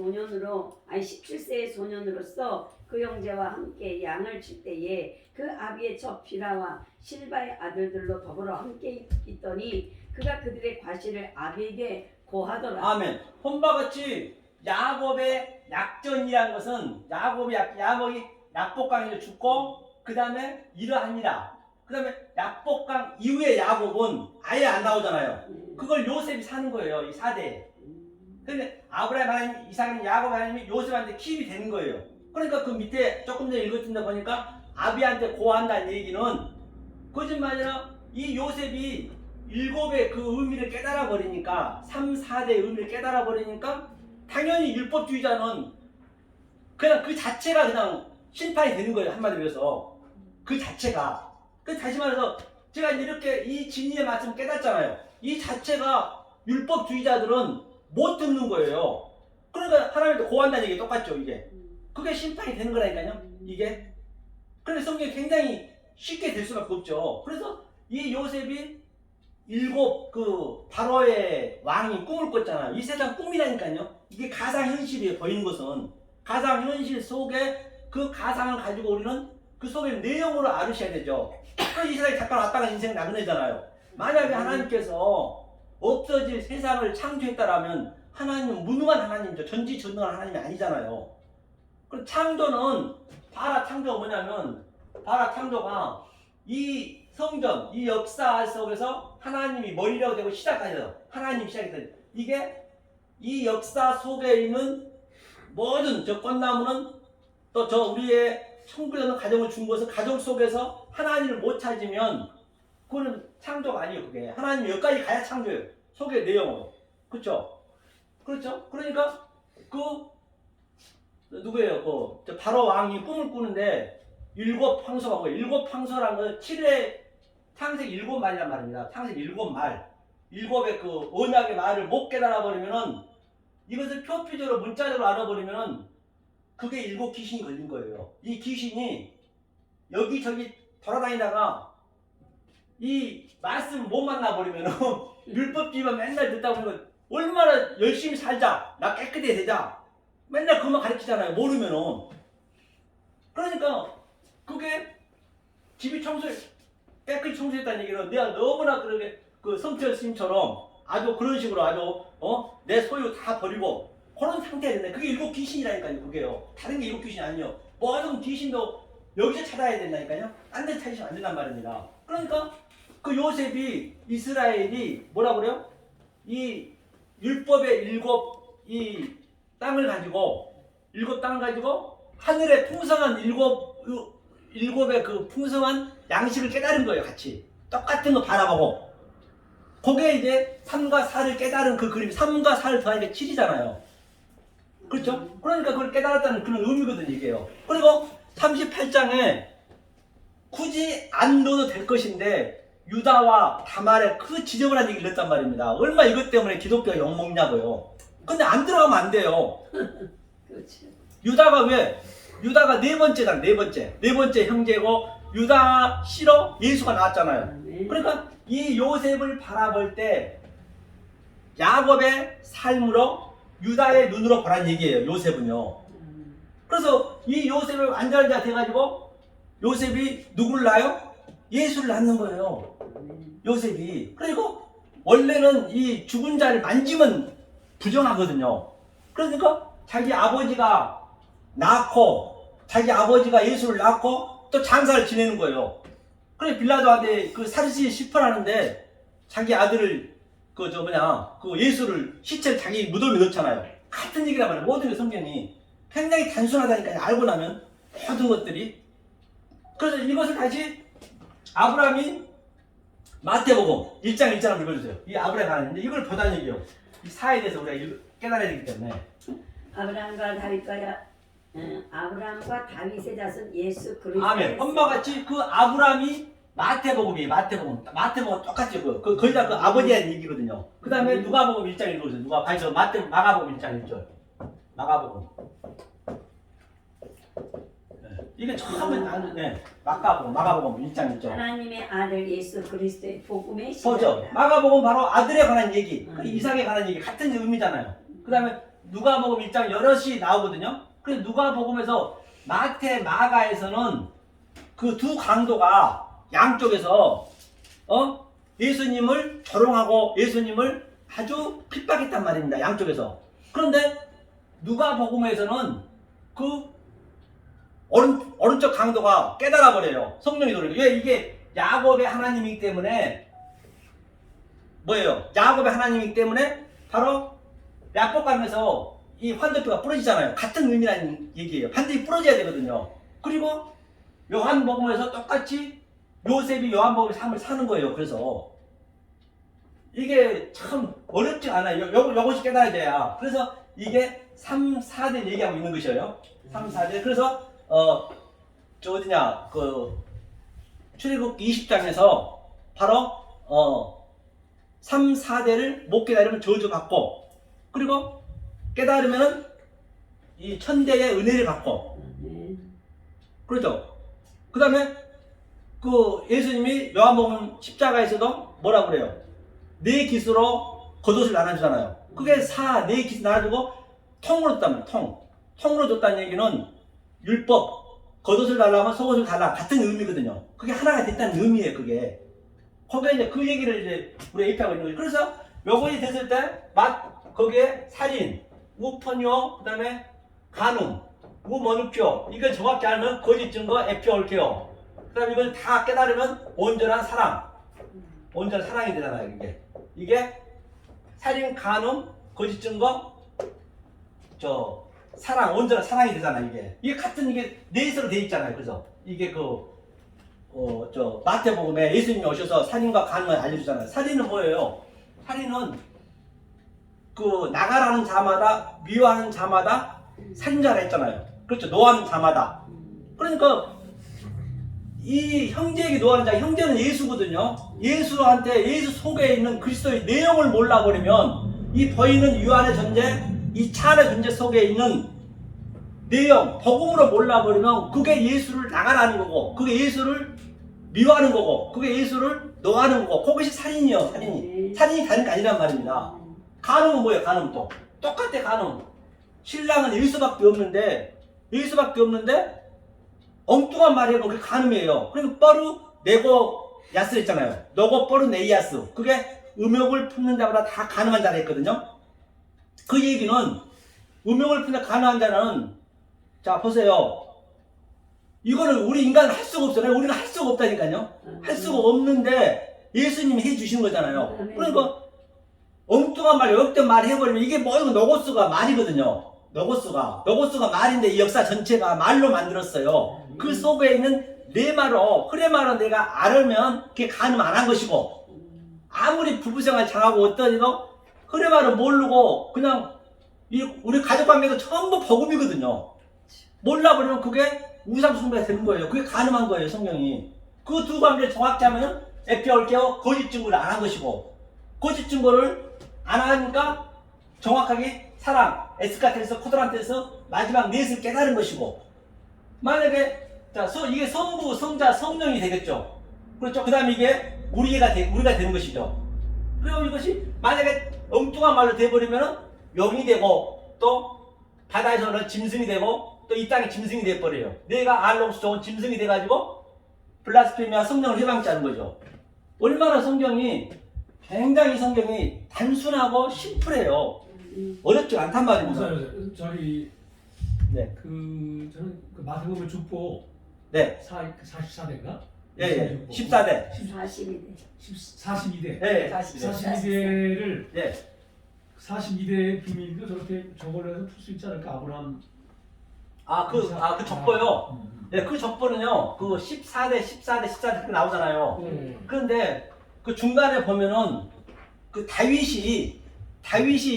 소년으로서 그 형제와 함께 양을 칠 때에 그 아비의 첩 비라와 실바의 아들들로 더불어 함께 있더니 그가 그들의 과실을 아비에게 고하더라. 아멘. 본바같이 야곱의 약전이라는 것은 야곱이 약복강에서 죽고 그 다음에 이러하니라. 그 다음에 약복강 이후에 야곱은 아예 안 나오잖아요. 그걸 요셉이 사는 거예요. 이 4대에. 근데 아브라함 하나님, 이삭 하나님, 야곱 하나님이 요셉한테 킵이 되는 거예요. 그러니까 그 밑에 조금 전에 읽었는데 보니까 아비한테 고한다는 얘기는 거짓말이라 이 요셉이 7의 그 의미를 깨달아 버리니까 3, 4대의 의미를 깨달아 버리니까 당연히 율법주의자는 그냥 그 자체가 그냥 심판이 되는 거예요. 한마디로 해서 그 자체가. 그 다시 말해서 제가 이렇게 이 진리의 말씀 깨닫잖아요. 이 자체가 율법주의자들은 못 듣는 거예요. 그러니까 하나님도 고한다는 얘기 똑같죠. 이게 그게 심판이 되는 거라니까요. 이게 그런데 성경이 굉장히 쉽게 될 수밖에 없죠. 그래서 이 요셉이 7 바로의 왕이 꿈을 꿨잖아요. 이 세상 꿈이라니까요. 이게 가상현실이에요. 보이는 것은 가상현실 속에 그 가상을 가지고 우리는 그 속의 내용으로 알으셔야 되죠. 이 세상에 잠깐 왔다가 인생 나그네잖아요. 만약에 하나님께서 없어질 세상을 창조했다라면 하나님은 무능한 하나님이죠. 전지전능한 하나님이 아니잖아요. 그럼 창조는 바라 창조가 뭐냐면 바라 창조가 이 성전, 이 역사 속에서 하나님이 머리라고 되고 시작하죠. 하나님이 시작했어요. 이게 이 역사 속에 있는 모든 저 꽃나무는 또 저 우리의 천국에는 가정을 준 것은 가정 속에서 하나님을 못 찾으면 그거는 창조가 아니에요. 그게 하나님이 여기까지 가야 창조예요. 속의 내용으로. 그렇죠? 그렇죠? 그러니까 그 누구예요? 저 바로 왕이 꿈을 꾸는데 7 황소가 뭐예요? 7 황소라는 건 7의 창세기 7말이란 말입니다. 창세기 7말. 7의 그 언약의 말을 못 깨달아 버리면은 이것을 표피적으로 문자적으로 알아버리면은 그게 7 귀신이 걸린 거예요. 이 귀신이 여기저기 돌아다니다가 이 말씀을 못 만나버리면은 율법주의만 맨날 듣다 보면 얼마나 열심히 살자, 나 깨끗해야 되자 맨날 그것만 가르치잖아요. 모르면은. 그러니까 그게 집이 깨끗이 청소했다는 얘기는 내가 너무나 그렇게 그 성철 스님처럼 아주 그런 식으로 아주 내 소유 다 버리고 그런 상태야 된다. 그게 7 귀신이라니까요. 그게요. 다른 게 7 귀신이 아니에요. 모든 귀신도 여기서 찾아야 된다니까요. 딴 데 찾으시면 안 된단 말입니다. 그러니까 그 요셉이 이스라엘이 뭐라 그래요? 이 율법의 7 이 땅을 가지고 7 땅을 가지고 하늘의 풍성한 7 일곱의 그 풍성한 양식을 깨달은 거예요. 같이 똑같은 거 바라보고 그게 이제 3과 4를 깨달은 그 그림. 3과 4를 더하니까 7이잖아요. 그렇죠? 그러니까 그걸 깨달았다는 그런 의미거든요. 이게요. 그리고 38장에 굳이 안 넣어도 될 것인데 유다와 다말의 그 지저분한 얘기를 넣었단 말입니다. 얼마 이것 때문에 기독교가 욕먹냐고요. 근데 안 들어가면 안 돼요. 그렇죠. 유다가 왜? 유다가 네 번째잖아. 네 번째 형제고 유다 씨로 예수가 나왔잖아요. 그러니까 이 요셉을 바라볼 때 야곱의 삶으로 유다의 눈으로 보란 얘기예요. 요셉은요. 그래서 이 요셉이 완전한 자 돼가지고 요셉이 누구를 낳아요? 예수를 낳는 거예요. 요셉이. 그리고 원래는 이 죽은 자를 만지면 부정하거든요. 그러니까 자기 아버지가 낳고 자기 아버지가 예수를 낳고 또 장사를 지내는 거예요. 그래 빌라도한테 그 사르시 시퍼라는데 자기 아들을 그 예수를 시체를 자기 무덤에 넣잖아요. 같은 얘기란 말이에요. 모든 게 성경이 굉장히 단순하다니까요. 알고 나면 모든 것들이. 그래서 이것을 다시 아브라함이 마태복음 1장 1장 한번 읽어주세요. 이 아브라함이 하는데 이걸 보다는 얘기예요. 이 사에 대해서 우리가 깨달아야 되기 때문에. 아브라함과 다윗의 자손 예수 그리스도. 아멘. 엄마 같이 그 아브라함이 마태복음 똑같이 거의 다 그 아버지에 대한 얘기거든요. 그 다음에 누가복음 1장 읽어주세요. 마가복음 1장 1절. 마가복음. 이게 처음에 나는 마가복음 1장 1절. 하나님의 아들 예수 그리스도의 복음의 보죠. 시작. 마가복음 바로 아들에 관한 얘기, 이삭에 관한 얘기 같은 의미잖아요. 그 다음에 누가복음 1장 여럿이 나오거든요. 그래서 누가복음에서 마태, 마가에서는 그 두 강도가 양쪽에서 예수님을 조롱하고 예수님을 아주 핍박했단 말입니다. 양쪽에서. 그런데 누가복음에서는 그 오른쪽 강도가 깨달아 버려요. 성령이 도리고. 왜? 이게 야곱의 하나님이기 때문에 뭐예요? 야곱의 하나님이기 때문에 바로 야복강에서 이 환도뼈가 부러지잖아요. 같은 의미라는 얘기예요. 반드시 부러져야 되거든요. 그리고 요한복음에서 똑같이 요셉이 요한복음의 삶을 사는 거예요. 그래서 이게 참 어렵지 않아요. 요것이 깨달아야 돼요. 그래서 이게 3, 4대 얘기하고 있는 것이에요. 3, 4대. 그래서 출애굽기 20장에서 바로 3, 4대를 못 깨달으면 저주받고, 그리고 깨달으면 이 천대의 은혜를 받고. 그렇죠. 그 다음에 그 예수님이 요한복음 십자가에서도 뭐라고 그래요? 네 깃으로 겉옷을 나눠주잖아요. 그게 네 깃을 나눠주고 통으로 줬다면 통으로 줬다는 얘기는 율법, 겉옷을 달라면 속옷을 달라 같은 의미거든요. 그게 하나가 됐다는 의미예요. 그게 거기에 이제 그 얘기를 이제 우리가 입히하고 있는 거죠. 그래서 요것이 됐을 때 거기에 살인, 우펀요, 그 다음에 간음, 우머누표, 이걸 정확히 알면 거짓 증거, 에피올케오. 그 다음에 이걸 다 깨달으면 온전한 사랑이 되잖아요. 이게 살인, 간음, 거짓 증거, 사랑, 온전한 사랑이 되잖아요. 이게 같은 넷으로 돼 있잖아요. 그래서 이게 마태복음에 예수님이 오셔서 살인과 간음을 알려주잖아요. 살인은 뭐예요? 살인은 나가라는 자마다, 미워하는 자마다 살인자라 했잖아요. 그렇죠. 노하는 자마다. 그러니까 이 형제에게 노하는 자, 형제는 예수거든요. 예수 속에 있는 그리스도의 내용을 몰라버리면 이 보이는 유 안의 존재, 이 차 안의 존재 속에 있는 내용, 복음으로 몰라버리면 그게 예수를 나가라는 거고, 그게 예수를 미워하는 거고, 그게 예수를 노하는 거고, 그것이 살인이요. 살인이 다른 게 아니란 말입니다. 간음은 뭐예요? 간음도 똑같아. 간음. 신랑은 예수밖에 없는데 엉뚱한 말이 하면 그게 간음이에요. 그리고 뻐루 네고 야스 했잖아요. 너고 뻐루 네이아스. 그게 음욕을 품는 자보다 다 간음한 자라 했거든요. 그 얘기는 음욕을 품는 간음한 자는, 자 보세요. 이거는 우리 인간은 할 수가 없잖아요. 우리는 할 수가 없다니까요. 할 수가 없는데 예수님이 해주신 거잖아요. 그러니까 엉뚱한 말, 역된 말 해버리면 이게 뭐 이거 노고스가 말이거든요. 노고스가 말인데 이 역사 전체가 말로 만들었어요. 그 속에 있는 내 말로 그래 말로 내가 알으면 그게 가늠 안 한 것이고 아무리 부부생활 잘하고 어떠니도 그래 말을 모르고 그냥 우리 가족관계도 전부 버금이거든요. 몰라버리면 그게 우상숭배가 되는 거예요. 그게 가늠한 거예요, 성경이. 그 두 관계를 정확히 하면 에피올게어 거짓 증거를 안 한 것이고 거짓 증거를 안 하니까 정확하게 사랑, 에스카테에서 코드란테에서 마지막 넷을 깨달은 것이고 만약에 자, 이게 성부, 성자, 성령이 되겠죠. 그렇죠. 그 다음에 이게 우리가 되는 것이죠. 그리고 이것이 만약에 엉뚱한 말로 돼버리면 영이 되고 또 바다에서는 짐승이 되고 또 이 땅에 짐승이 돼버려요. 내가 알롱스 좋은 짐승이 돼가지고 블라스페미아 성령을 해방자는 거죠. 얼마나 성경이 굉장히 성경이 단순하고 심플해요. 어렵지 않단 말입니다. 저기 네. 저는 그 마태복음 주포 네. 44대인가? 예, 14대. 42대. 네. 42대를 네. 42대의 비밀도 저렇게 저걸로 해서 풀 수 있지 않을까? 아브라함. 그 적보요. 네, 그 적보는요. 그 14대 그렇게 나오잖아요. 그런데 그 중간에 보면은 그 다윗이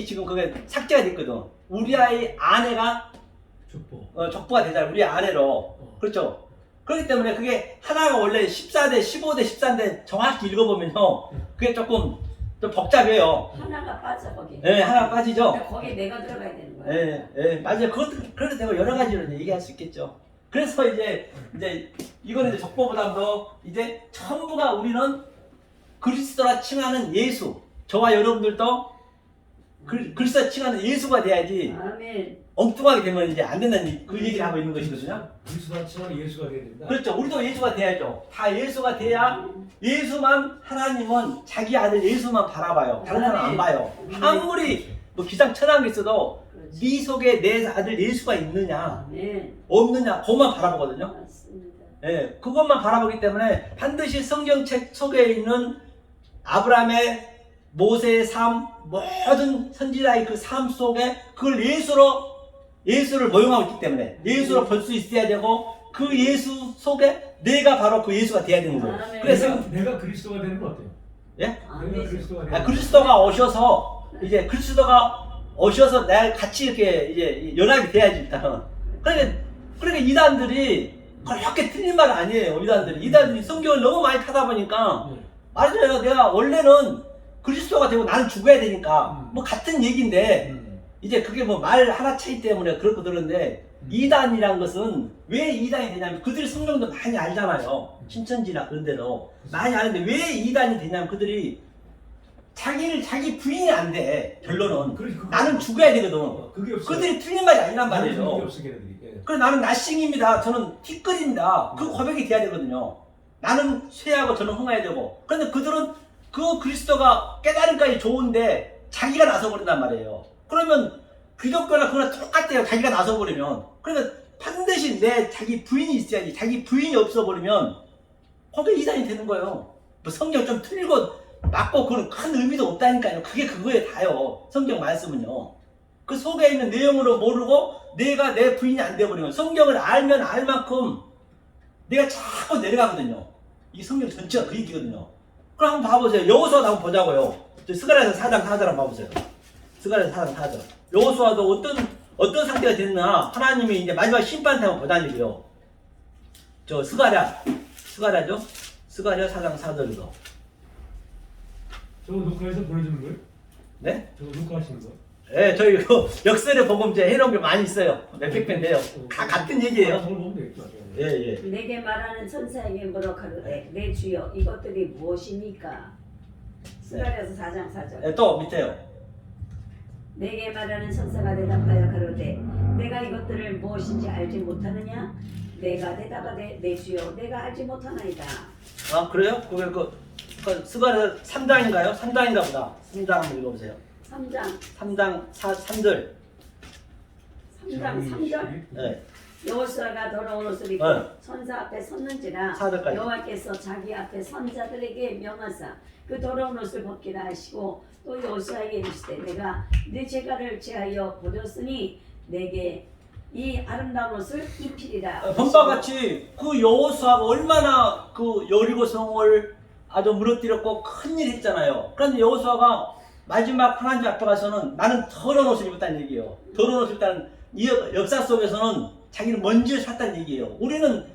지금 그게 삭제가 됐거든. 우리아의 아내가 적보가 되잖아요. 우리 아내로. 그렇죠. 그렇기 때문에 그게 하나가 원래 14대, 15대, 13대 정확히 읽어보면요. 그게 조금 좀 복잡해요. 하나가 빠져 거기. 네, 하나 빠지죠. 근데 거기 내가 들어가야 되는 거야. 네, 맞아요. 그래도 되고 여러 가지로 얘기할 수 있겠죠. 그래서 이제 이거는 이제 적보보다도 이제 전부가 우리는 그리스도라 칭하는 예수. 저와 여러분들도 그리스도라 칭하는 예수가 돼야지. 아멘. 엉뚱하게 되면 이제 안 된다는 그 얘기를 하고 있는 것이거든요. 그리스도라 칭하는 예수가 돼야 된다. 그렇죠. 우리도 예수가 돼야죠. 다 예수가 돼야 예수만 하나님은 자기 아들 예수만 바라봐요. 다른 사람 안 봐요. 아무리 뭐 기상천외한 게 있어도 네 속에 내 아들 예수가 있느냐 없느냐 그것만 바라보거든요. 맞습니다. 예, 그것만 바라보기 때문에 반드시 성경책 속에 있는 아브라함의 모세의 삶 모든 선지자의 그 삶 속에 그걸 예수를 모형하고 있기 때문에 예수로 볼 수 있어야 되고 그 예수 속에 내가 바로 그 예수가 돼야 되는 거예요. 아멘. 그래서 내가 그리스도가 되는 건 어때요? 예? 내가 그리스도가 되는 그리스도가 오셔서 이제 그리스도가 오셔서 내가 같이 이렇게 이제 연합이 돼야지 일단은. 그러니까 이단들이 그렇게 틀린 말 아니에요. 이단들이 성경을 너무 많이 타다 보니까 맞아요. 내가 원래는 그리스도가 되고 나는 죽어야 되니까 뭐 같은 얘기인데 이제 그게 뭐 말 하나 차이 때문에 그렇고 그러는데 이단이란 것은 왜 이단이 되냐면 그들이 성경도 많이 알잖아요. 신천지나 그런 데로 많이 아는데 왜 이단이 되냐면 그들이 자기 부인이 안 돼. 결론은 나는 죽어야 되거든. 그들이 틀린 말이 아니란 말이에요. 그래서 나는 나싱입니다. 저는 티끌입니다. 그 고백이 돼야 되거든요. 나는 쇠하고 저는 흥해야 되고. 그런데 그들은 그 그리스도가 깨달음까지 좋은데 자기가 나서버린단 말이에요. 그러면 기독교나 그거랑 똑같아요. 자기가 나서버리면. 그러니까 반드시 자기 부인이 있어야지. 자기 부인이 없어버리면 거기 이단이 되는 거예요. 뭐 성경 좀 틀리고 맞고 그건 큰 의미도 없다니까요. 그게 그거에 다요. 성경 말씀은요. 그 속에 있는 내용으로 모르고 내가 내 부인이 안 돼버리면 성경을 알면 알 만큼 내가 자꾸 내려가거든요. 이 성경 전체가 그 얘기거든요. 그럼 한번 봐보세요. 여호수아 한번 보자고요. 스가랴서 4장 4절 한번 봐보세요. 스가랴서 4장 4절. 여호수아도 어떤 상태가 됐나 하나님이 이제 마지막 심판 때 한번 보자는 얘기요. 저 스가랴죠? 스가랴 4장 4절이죠. 저거 녹화해서 보내주는 거예요? 네? 저거 녹화하시는 거? 네, 저희 그 역설의 복음제 해놓은 게 많이 있어요. 몇백 편인데요. 다 같은 얘기예요. 저걸 보면 되겠죠. 예. 내게 말하는 천사에게 뭐라 가로되 내 주여 이것들이 무엇입니까? 스가랴서 4장 4절. 네, 또 밑에요. 내게 말하는 천사가 대답하여 가로되 내가 이것들을 무엇인지 알지 못하느냐? 내가 대답하되 내 주여 내가 알지 못하나이다. 아 그래요? 그 스가랴 3장인가요? 3장인가 보다. 3장 한번 읽어보세요. 3장 3절. 3장 3절. 네. 여호수아가 더러운 옷을 입고 네. 천사 앞에 섰는지라 4절까지. 여호와께서 자기 앞에 선자들에게 명하사 그 더러운 옷을 벗기라 하시고 또 여호수아에게 이르시되 내가 네 죄가를 제하여 버렸으니 내게 이 아름다운 옷을 입히리라. 본바 같이 그 여호수아가 얼마나 그 여리고성을 아주 무너뜨렸고 큰일 했잖아요. 그런데 여호수아가 마지막 하나님 앞에 가서는 나는 더러운 옷을 입었다는 얘기예요. 더러운 옷을 입다는 이 역사 속에서는 자기는 먼지를 샀다는 얘기예요. 우리는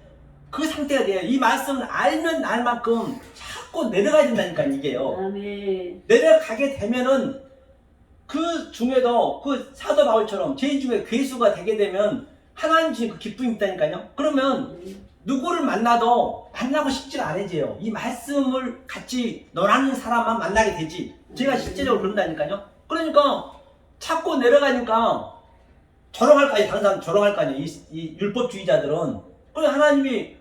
그 상태가 돼요. 이 말씀을 알면 알 만큼 자꾸 내려가야 된다니까 이게요. 아멘. 내려가게 되면은 그 중에도 그 사도 바울처럼 제 중에 괴수가 되게 되면 하나님 주신 그 기쁨이 있다니까요. 그러면 누구를 만나도 만나고 싶지가 않아져요. 이 말씀을 같이 너라는 사람만 만나게 되지. 제가 실제적으로 그런다니까요. 그러니까 자꾸 내려가니까 조롱할 거 아니에요. 다른 사람 조롱할 거 아니에요. 이 율법주의자들은. 그래서 하나님이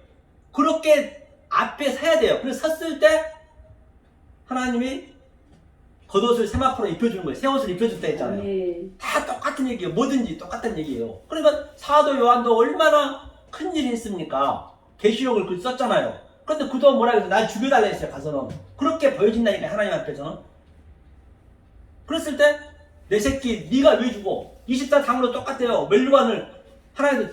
그렇게 앞에 서야 돼요. 그래서 섰을 때 하나님이 겉옷을 세마포로 입혀주는 거예요. 새 옷을 입혀줬다 했잖아요. 아멘. 다 똑같은 얘기예요. 뭐든지 똑같은 얘기예요. 그러니까 사도 요한도 얼마나 큰일이 했습니까? 계시록을 그 썼잖아요. 그런데 그도 뭐라 해서 날 죽여달라 했어요. 가서는. 그렇게 보여진다니까 하나님 앞에서는. 그랬을 때 내 새끼 네가 왜 죽어? 24장으로 똑같아요. 멸류관을 하나님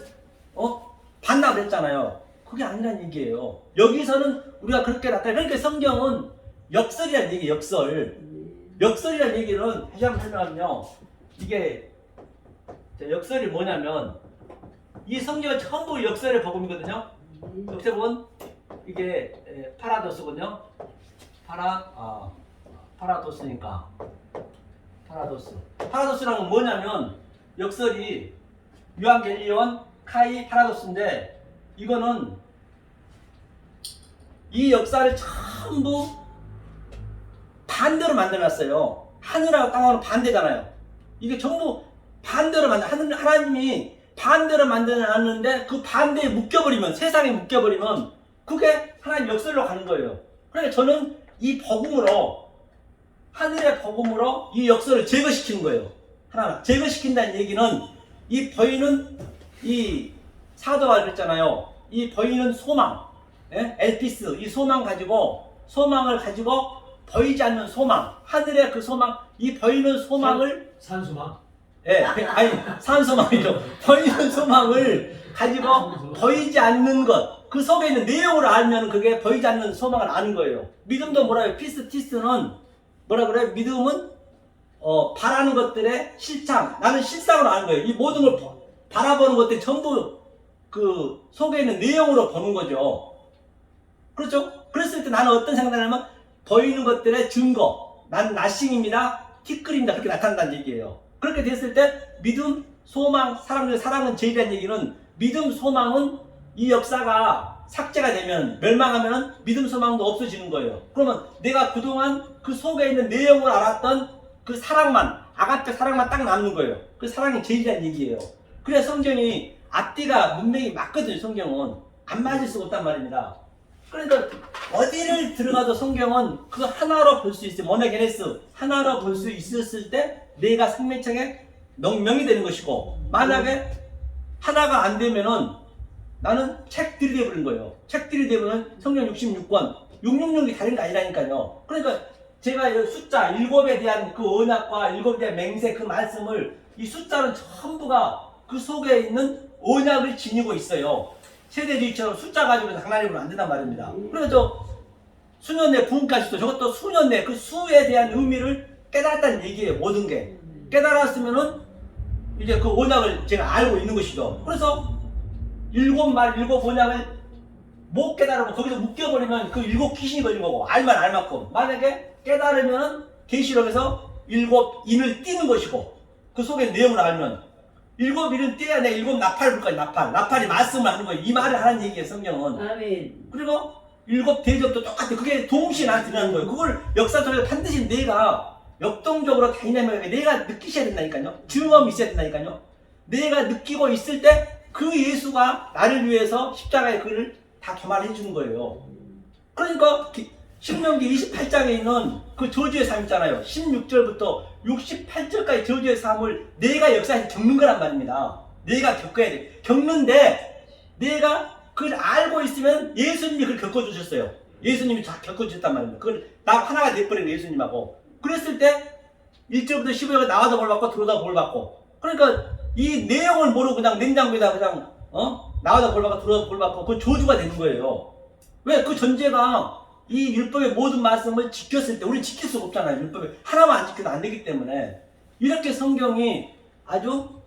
반납을 했잖아요. 그게 아니란 얘기예요. 여기서는 우리가 그렇게 나타나. 그러니까 성경은 역설이라는 얘기예요. 역설이라는 얘기는 다시 한번 설명하면요. 이게 역설이 뭐냐면 이 성경은 전부 역설의 복음이거든요. 어떻게 보면 이게 파라도스거든요. 파라도스니까 파라도스라는 건 뭐냐면 역설이 유한겔리온, 카이, 파라도스인데 이거는 이 역사를 전부 반대로 만들어놨어요. 하늘하고 땅하고 반대잖아요. 이게 전부 반대로 하나님이 반대로 만들어놨는데 그 반대에 묶여버리면, 세상에 묶여버리면 그게 하나님 역설로 가는 거예요. 그러니까 저는 이 복음으로, 하늘의 복음으로 이 역설을 제거시키는 거예요. 하나 제거시킨다는 얘기는 이 보이는 이 사도가 그랬잖아요. 이 보이는 소망, 엘피스, 이 소망을 가지고 보이지 않는 소망, 하늘의 그 소망, 이 보이는 소망을 산소망. 산소망이죠. 보이는 소망을 가지고 보이지 않는 것, 그 속에 있는 내용을 알면 그게 보이지 않는 소망을 아는 거예요. 믿음도 뭐라 해요? 피스티스는 뭐라 그래요? 믿음은 바라는 것들의 실상, 나는 실상으로 아는 거예요. 이 모든 걸 바라보는 것들이 전부 그 속에 있는 내용으로 보는 거죠. 그렇죠? 그랬을 때 나는 어떤 생각을 하냐면 보이는 것들의 증거, 나는 나싱입니다, 티끌입니다, 그렇게 나타난다는 얘기예요. 그렇게 됐을 때 믿음, 소망, 사랑은 제일이라는 얘기는 믿음, 소망은 이 역사가 삭제가 되면, 멸망하면 믿음, 소망도 없어지는 거예요. 그러면 내가 그동안 그 속에 있는 내용을 알았던 그 사랑만, 아가페 사랑만 딱 남는 거예요. 그 사랑이 제일이라는 얘기예요. 그래서 성경이 앞뒤가 문맥이 맞거든요. 성경은 안 맞을 수가 없단 말입니다. 그러니까 어디를 들어가도 성경은 그 하나로 볼 수 있어요. 모노게네스 하나로 볼 수 있었을 때 내가 생명책에 명이 되는 것이고, 만약에 하나가 안 되면은 나는 책들이 되어버린 거예요. 책들이 되면 성경 66권 666이 다른 게 아니라니까요. 그러니까 제가 숫자 7에 대한 그 언약과 7에 대한 맹세, 그 말씀을, 이 숫자는 전부가 그 속에 있는 언약을 지니고 있어요. 세대주의처럼 숫자 가지고 장난이면 안 된단 말입니다. 그래서 수년내 부흥까지도 저것도 수년내 그 수에 대한 의미를 깨달았다는 얘기예요. 모든 게 깨달았으면은 이제 그 언약을 제가 알고 있는 것이죠. 그래서 7 언약을 못 깨달으면 거기서 묶여버리면 그 7 귀신이 걸린 거고, 알만 알 만큼. 만약에 깨달으면은 계시록에서 7인을 띄는 것이고, 그 속에 내용을 알면 7인은 띄어야 내가 7 나팔 불까지 나팔이 말씀을 하는 거예요. 이 말을 하는 얘기예요, 성경은. 아멘. 그리고 7 대접도 똑같아. 그게 동시에 나한테 드러나는 거예요. 그걸 역사 속에서 반드시 내가 역동적으로 다이나믹하게 내가 느끼셔야 된다니까요. 증험이 있어야 된다니까요. 내가 느끼고 있을 때 그 예수가 나를 위해서 십자가의 글을 다 도말해 주는 거예요. 그러니까 신명기 28장에 있는 그 저주의 삶 있잖아요. 16절부터 68절까지 저주의 삶을 내가 역사에서 겪는 거란 말입니다. 내가 겪어야 돼. 겪는데 내가 그걸 알고 있으면 예수님이 그걸 겪어주셨어요. 예수님이 다 겪어주셨단 말입니다. 그걸 나 하나가 돼버린 예수님하고. 그랬을 때 1절부터 15절에 나와도 뭘 받고 들어오다 뭘 받고. 그러니까 이 내용을 모르고 그냥 냉장고에다 그냥 나가다 볼받고 들어가다 볼받고 그 저주가 되는 거예요. 왜? 그 전제가 이 율법의 모든 말씀을 지켰을 때 우리 지킬 수가 없잖아요. 율법에 하나만 안 지켜도 안 되기 때문에 이렇게 성경이 아주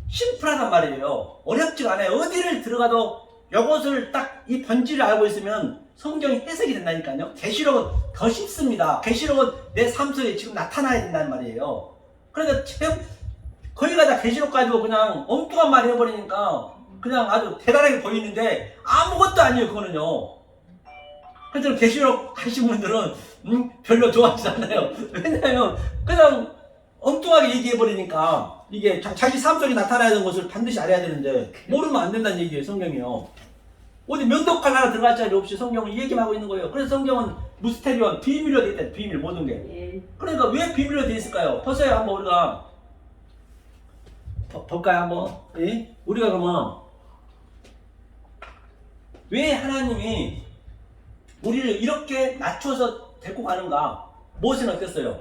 심플하단 말이에요. 어렵지가 않아요. 어디를 들어가도 이것을 딱 이 본질을 알고 있으면 성경이 해석이 된다니까요. 계시록은 더 쉽습니다. 계시록은 내 삶 속에 지금 나타나야 된다는 말이에요. 그러니까 지금 거기가 다 계시록 가지고 그냥 엉뚱한 말 해버리니까 그냥 아주 대단하게 보이는데 아무것도 아니에요. 그거는요. 그래서 계시록 하신 분들은 별로 좋아하지 않아요. 왜냐하면 그냥 엉뚱하게 얘기해버리니까 이게 자기 삶 속에 나타나야 되는 것을 반드시 알아야 되는데 모르면 안 된다는 얘기예요. 성경이요. 어디 면도칼 하나 들어갈 자리 없이 성경을 얘기만 하고 있는 거예요. 그래서 성경은 무스테리온 비밀로 돼 있다. 비밀 모든 게. 예. 그러니까 왜 비밀로 돼 있을까요? 보세요. 한번 우리가 볼까요? 한번. 예? 우리가 그러면 왜 하나님이 우리를 이렇게 낮춰서 데리고 가는가? 모세는 어땠어요?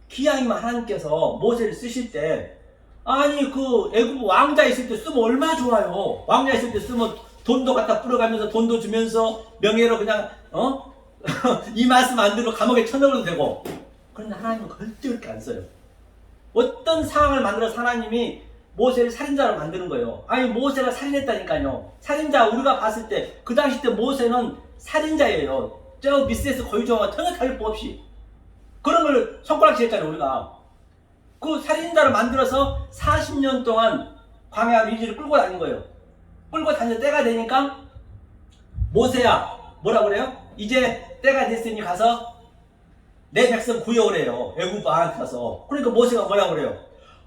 기왕이면 하나님께서 모세를 쓰실 때 아니 그 애굽 왕자 있을 때 쓰면 얼마나 좋아요. 왕자 있을 때 쓰면 돈도 갖다 뿌려가면서 돈도 주면서 명예로 그냥 이 말씀 안 들고 감옥에 쳐넣어도 되고. 그런데 하나님은 절대 그렇게 안 써요. 어떤 상황을 만들어서 하나님이 모세를 살인자로 만드는 거예요. 아니 모세가 살인했다니까요. 살인자 우리가 봤을 때 그 당시 때 모세는 살인자예요. 저 미스에서 거유정과 전혀 다를 법 없이 그런 걸 손가락질 했잖아요. 우리가 그 살인자를 만들어서 40년 동안 광야 위지를 끌고 다닌 거예요. 끌고 다닐 때가 되니까 모세야 뭐라 그래요? 이제 때가 됐으니 가서 내 백성 구해오래요. 애굽 왕한테 가서. 그러니까 모세가 뭐라 그래요?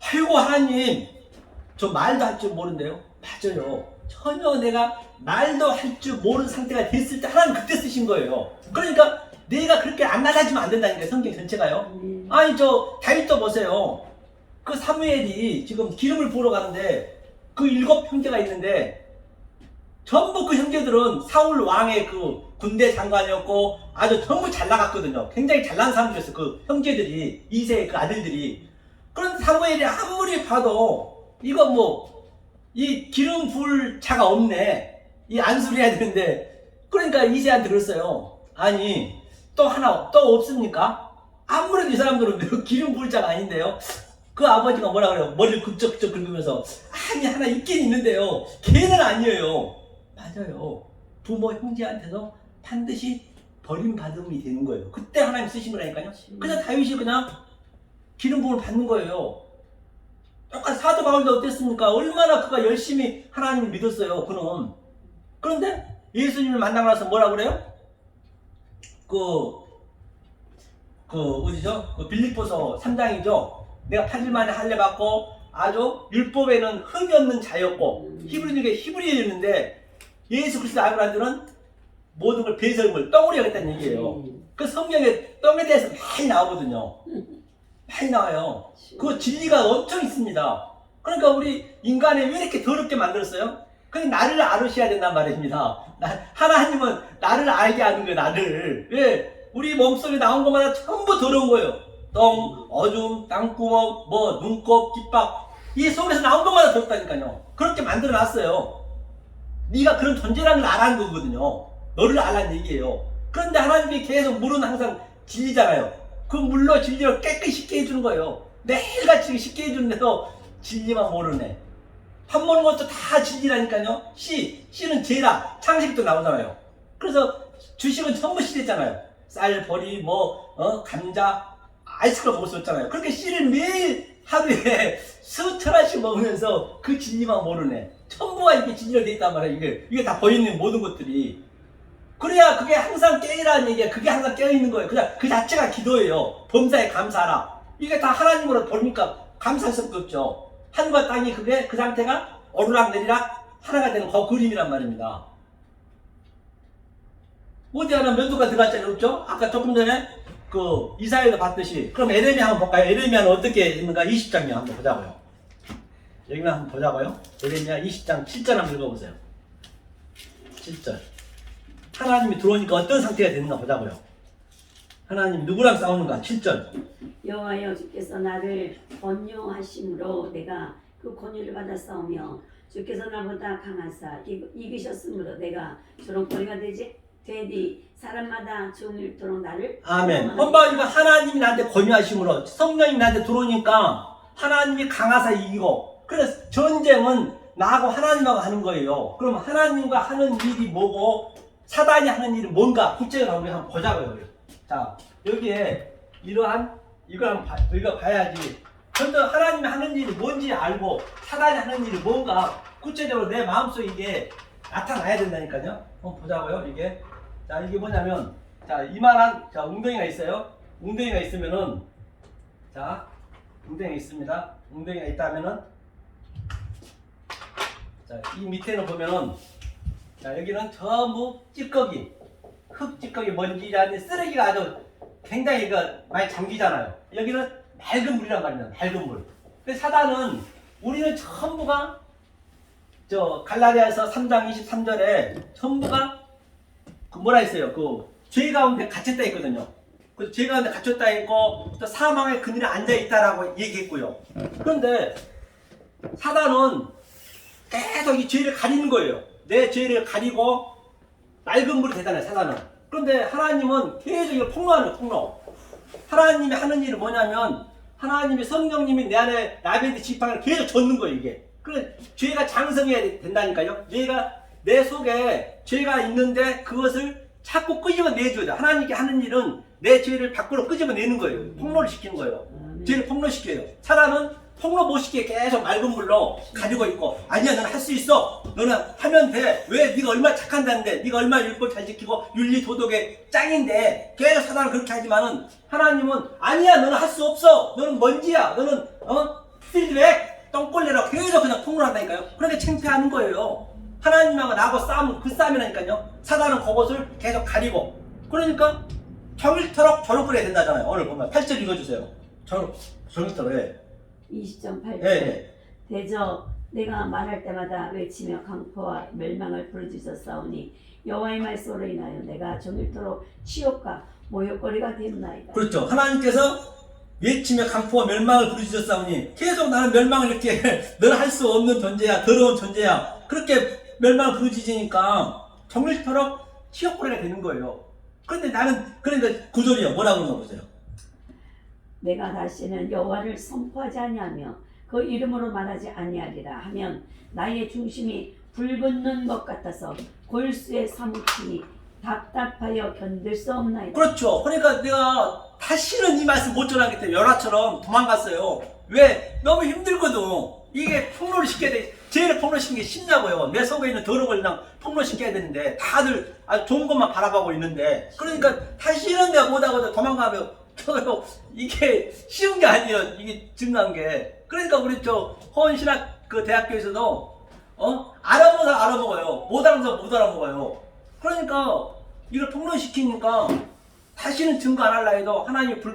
아이고 하나님 저 말도 할 줄 모른대요. 맞아요. 전혀 내가 말도 할 줄 모르는 상태가 됐을 때 하나님 그때 쓰신 거예요. 그러니까 내가 그렇게 안 낮아지면 안 된다니까요. 성경 전체가요. 아니 저 다윗도 보세요. 그 사무엘이 지금 기름을 부으러 가는데 그 7 형제가 있는데 전부 그 형제들은 사울 왕의 그 군대 장관이었고 아주 전부 잘 나갔거든요. 굉장히 잘난 사람들이었어요. 그 형제들이 이세의 그 아들들이. 그런 사무엘이 아무리 봐도 이거 뭐 이 기름 부을 차가 없네. 이 안수를 해야 되는데 그러니까 이세한테 그랬어요. 아니 또 하나 또 없습니까? 아무래도 이 사람들은 기름 부을 자가 아닌데요. 그 아버지가 뭐라 그래요? 머리를 긁적긁적 긁으면서 아니 하나 있긴 있는데요. 걔는 아니에요. 맞아요. 부모 형제한테서 반드시 버림받음이 되는 거예요. 그때 하나님 쓰신 거라니까요. 그냥 다윗이 그냥 기름 부음을 받는 거예요. 똑같이 사도 바울도 어땠습니까? 얼마나 그가 열심히 하나님을 믿었어요. 그는. 그런데 예수님을 만나고 나서 뭐라 그래요? 어디죠? 그 빌립보서 3장이죠. 내가 8일 만에 할례 받고 아주 율법에는 흠이 없는 자였고 히브리인에게 히브리인이었는데 예수 그리스도 알고 난 들은 모든 걸 배설물 덩어리 하겠다는 얘기예요. 그 성경에 덩에 대해서 많이 나오거든요. 많이 나와요. 그 진리가 엄청 있습니다. 그러니까 우리 인간을 왜 이렇게 더럽게 만들었어요? 그냥 나를 알으셔야 된단 말입니다. 하나님은 나를 알게 하는 거예요. 나를. 왜? 우리 몸속에 나온 것마다 전부 더러운 거예요. 똥, 어둠, 땅구멍, 뭐 눈곱, 깃밥 이 속에서 나온 것마다 더럽다니까요. 그렇게 만들어놨어요. 네가 그런 존재라는 걸 알아는 거거든요. 너를 알라는 얘기예요. 그런데 하나님이 계속 물은 항상 진리잖아요. 그 물로 진리를 깨끗이 쉽게 해주는 거예요. 매일같이 쉽게 해주는데도 진리만 모르네. 밥 먹는 것도 다 진리라니까요. 씨는 죄라. 창세기도 나오잖아요. 그래서 주식은 전부 씨랬잖아요. 쌀, 보리, 감자, 아이스크림 먹을 수 없잖아요. 그렇게 씨를 매일 하루에 수천 알씩 먹으면서 그 진리만 모르네. 전부가 이게 진리로 돼 있단 말이에요. 이게 다 보이는 모든 것들이. 그래야 그게 항상 깨이라는 얘기야. 그게 항상 깨어있는 거예요. 그냥 그 자체가 기도예요. 범사에 감사하라. 이게 다 하나님으로 보니까 감사할 수밖에 없죠. 하늘과 땅이 그게 그 상태가 오르락내리락 하나가 되는 그 그림이란 말입니다. 어디 하나 면도가 들어갈 자리 없죠? 아까 조금 전에 그 이사야도 봤듯이. 그럼 에레미야 한번 볼까요? 에레미야는 어떻게 있는가? 20장이요. 한번 보자고요. 여기만 한번 보자고요. 에레미야 20장 7절 한번 읽어보세요. 7절. 하나님이 들어오니까 어떤 상태가 되는가 보자고요. 하나님이 누구랑 싸우는가? 7절. 여호와여 주께서 나를 번영하심으로 내가 그 권유를 받았사오며 주께서 나보다 강하사 이기셨으므로 내가 저런 꼴이가 되니 사람마다 종일토록 나를 아멘. 본바이가 하나님이 나한테 권유하심으로 성령이 나한테 들어오니까 하나님이 강하사 이기고, 그래서 전쟁은 나하고 하나님하고 하는 거예요. 그럼 하나님과 하는 일이 뭐고 사단이 하는 일이 뭔가 구체적으로 우리 한번 보자고요. 자, 여기에 이러한 이거 봐야지. 먼저 하나님이 하는 일이 뭔지 알고 사단이 하는 일이 뭔가 구체적으로 내 마음속에 이게 나타나야 된다니까요. 한번 보자고요. 이게 자, 이게 뭐냐면, 자, 이만한 자 웅덩이가 있어요. 웅덩이가 있으면은, 자, 웅덩이가 있습니다. 웅덩이가 있다면은, 자, 이 밑에는 보면은, 자, 여기는 전부 찌꺼기, 흙 찌꺼기, 먼지라는 쓰레기가 아주 굉장히 많이 잠기잖아요. 여기는 맑은 물이란 말이에요. 맑은 물. 근데 사단은 우리는 전부가 저 갈라디아서 3장 23절에 전부가 그 뭐라 했어요? 그 죄 가운데 갇혔다 했거든요. 그 죄 가운데 갇혔다 했고 또 사망의 그늘에 앉아 있다라고 얘기했고요. 그런데 사단은 계속 이 죄를 가리는 거예요. 내 죄를 가리고 맑은 물이 되잖아요, 사단은. 그런데 하나님은 계속 이걸 폭로하는 폭로. 하나님이 하는 일은 뭐냐면 하나님이 성령님이 내 안에 라베드 지팡이를 계속 젓는 거예요, 이게. 그래 죄가 장성해야 된다니까요. 죄가 내 속에 죄가 있는데 그것을 자꾸 끄집어내줘야 돼. 하나님께 하는 일은 내 죄를 밖으로 끄집어내는 거예요. 폭로를 시키는 거예요. 죄를 폭로시켜요. 사단은 폭로 못 시키게 계속 맑은 물로 가지고 있고, 아니야 너는 할 수 있어. 너는 하면 돼. 왜? 네가 얼마나 착한다는데, 네가 얼마나 율법 잘 지키고 윤리 도덕의 짱인데 계속 사단은 그렇게 하지만은 하나님은 아니야 너는 할 수 없어. 너는 먼지야. 너는 필드백 똥꼴레라고 계속 그냥 폭로를 한다니까요. 그러니까 창피하는 거예요. 하나님하고 나하고 싸움, 그 싸움이라니까요. 사단은 그것을 계속 가리고. 그러니까 정일토록 저녁거려야 된다잖아요. 오늘 보면 8절 읽어주세요. 정일토록. 예. 20.8절 예. 대저 내가 말할 때마다 외치며 강포와 멸망을 부르짖었사오니 여호와의 말씀으로 인하여 내가 정일토록 치욕과 모욕거리가 되었나이다. 그렇죠. 하나님께서 외치며 강포와 멸망을 부르짖었사오니 계속 나는 멸망을 이렇게 너는 할 수 없는 존재야, 더러운 존재야, 그렇게 멸망을 부르짖으니까 정일토록 치욕거리가 되는 거예요. 그런데 나는 그러니까 구절이요. 뭐라고 그러는 거 보세요. 내가 다시는 여호와를 선포하지 아니하며 그 이름으로 말하지 아니하리라 하면 나의 중심이 불붙는 것 같아서 골수에 사무치니 답답하여 견딜 수 없나이다. 그렇죠. 그러니까 내가 다시는 이 말씀 못 전하겠다. 연하처럼 도망갔어요. 왜? 너무 힘들거든. 이게 폭로를 시켜야 돼. 죄를 폭로시키는 게 쉽냐고요. 내 속에 있는 더러운 걸 그냥 폭로시켜야 되는데 다들 아주 좋은 것만 바라보고 있는데, 그러니까 다시는 내가 못하거든. 도망가면 이게 쉬운 게 아니에요. 이게 증명한 게. 그러니까 우리 저 허원신학 그 대학교에서도 알아보는 사람 알아먹어요. 못 알아보는 사람 못 알아먹어요. 그러니까 이걸 폭로시키니까 다시는 증거 안 할라 해도 하나님이 불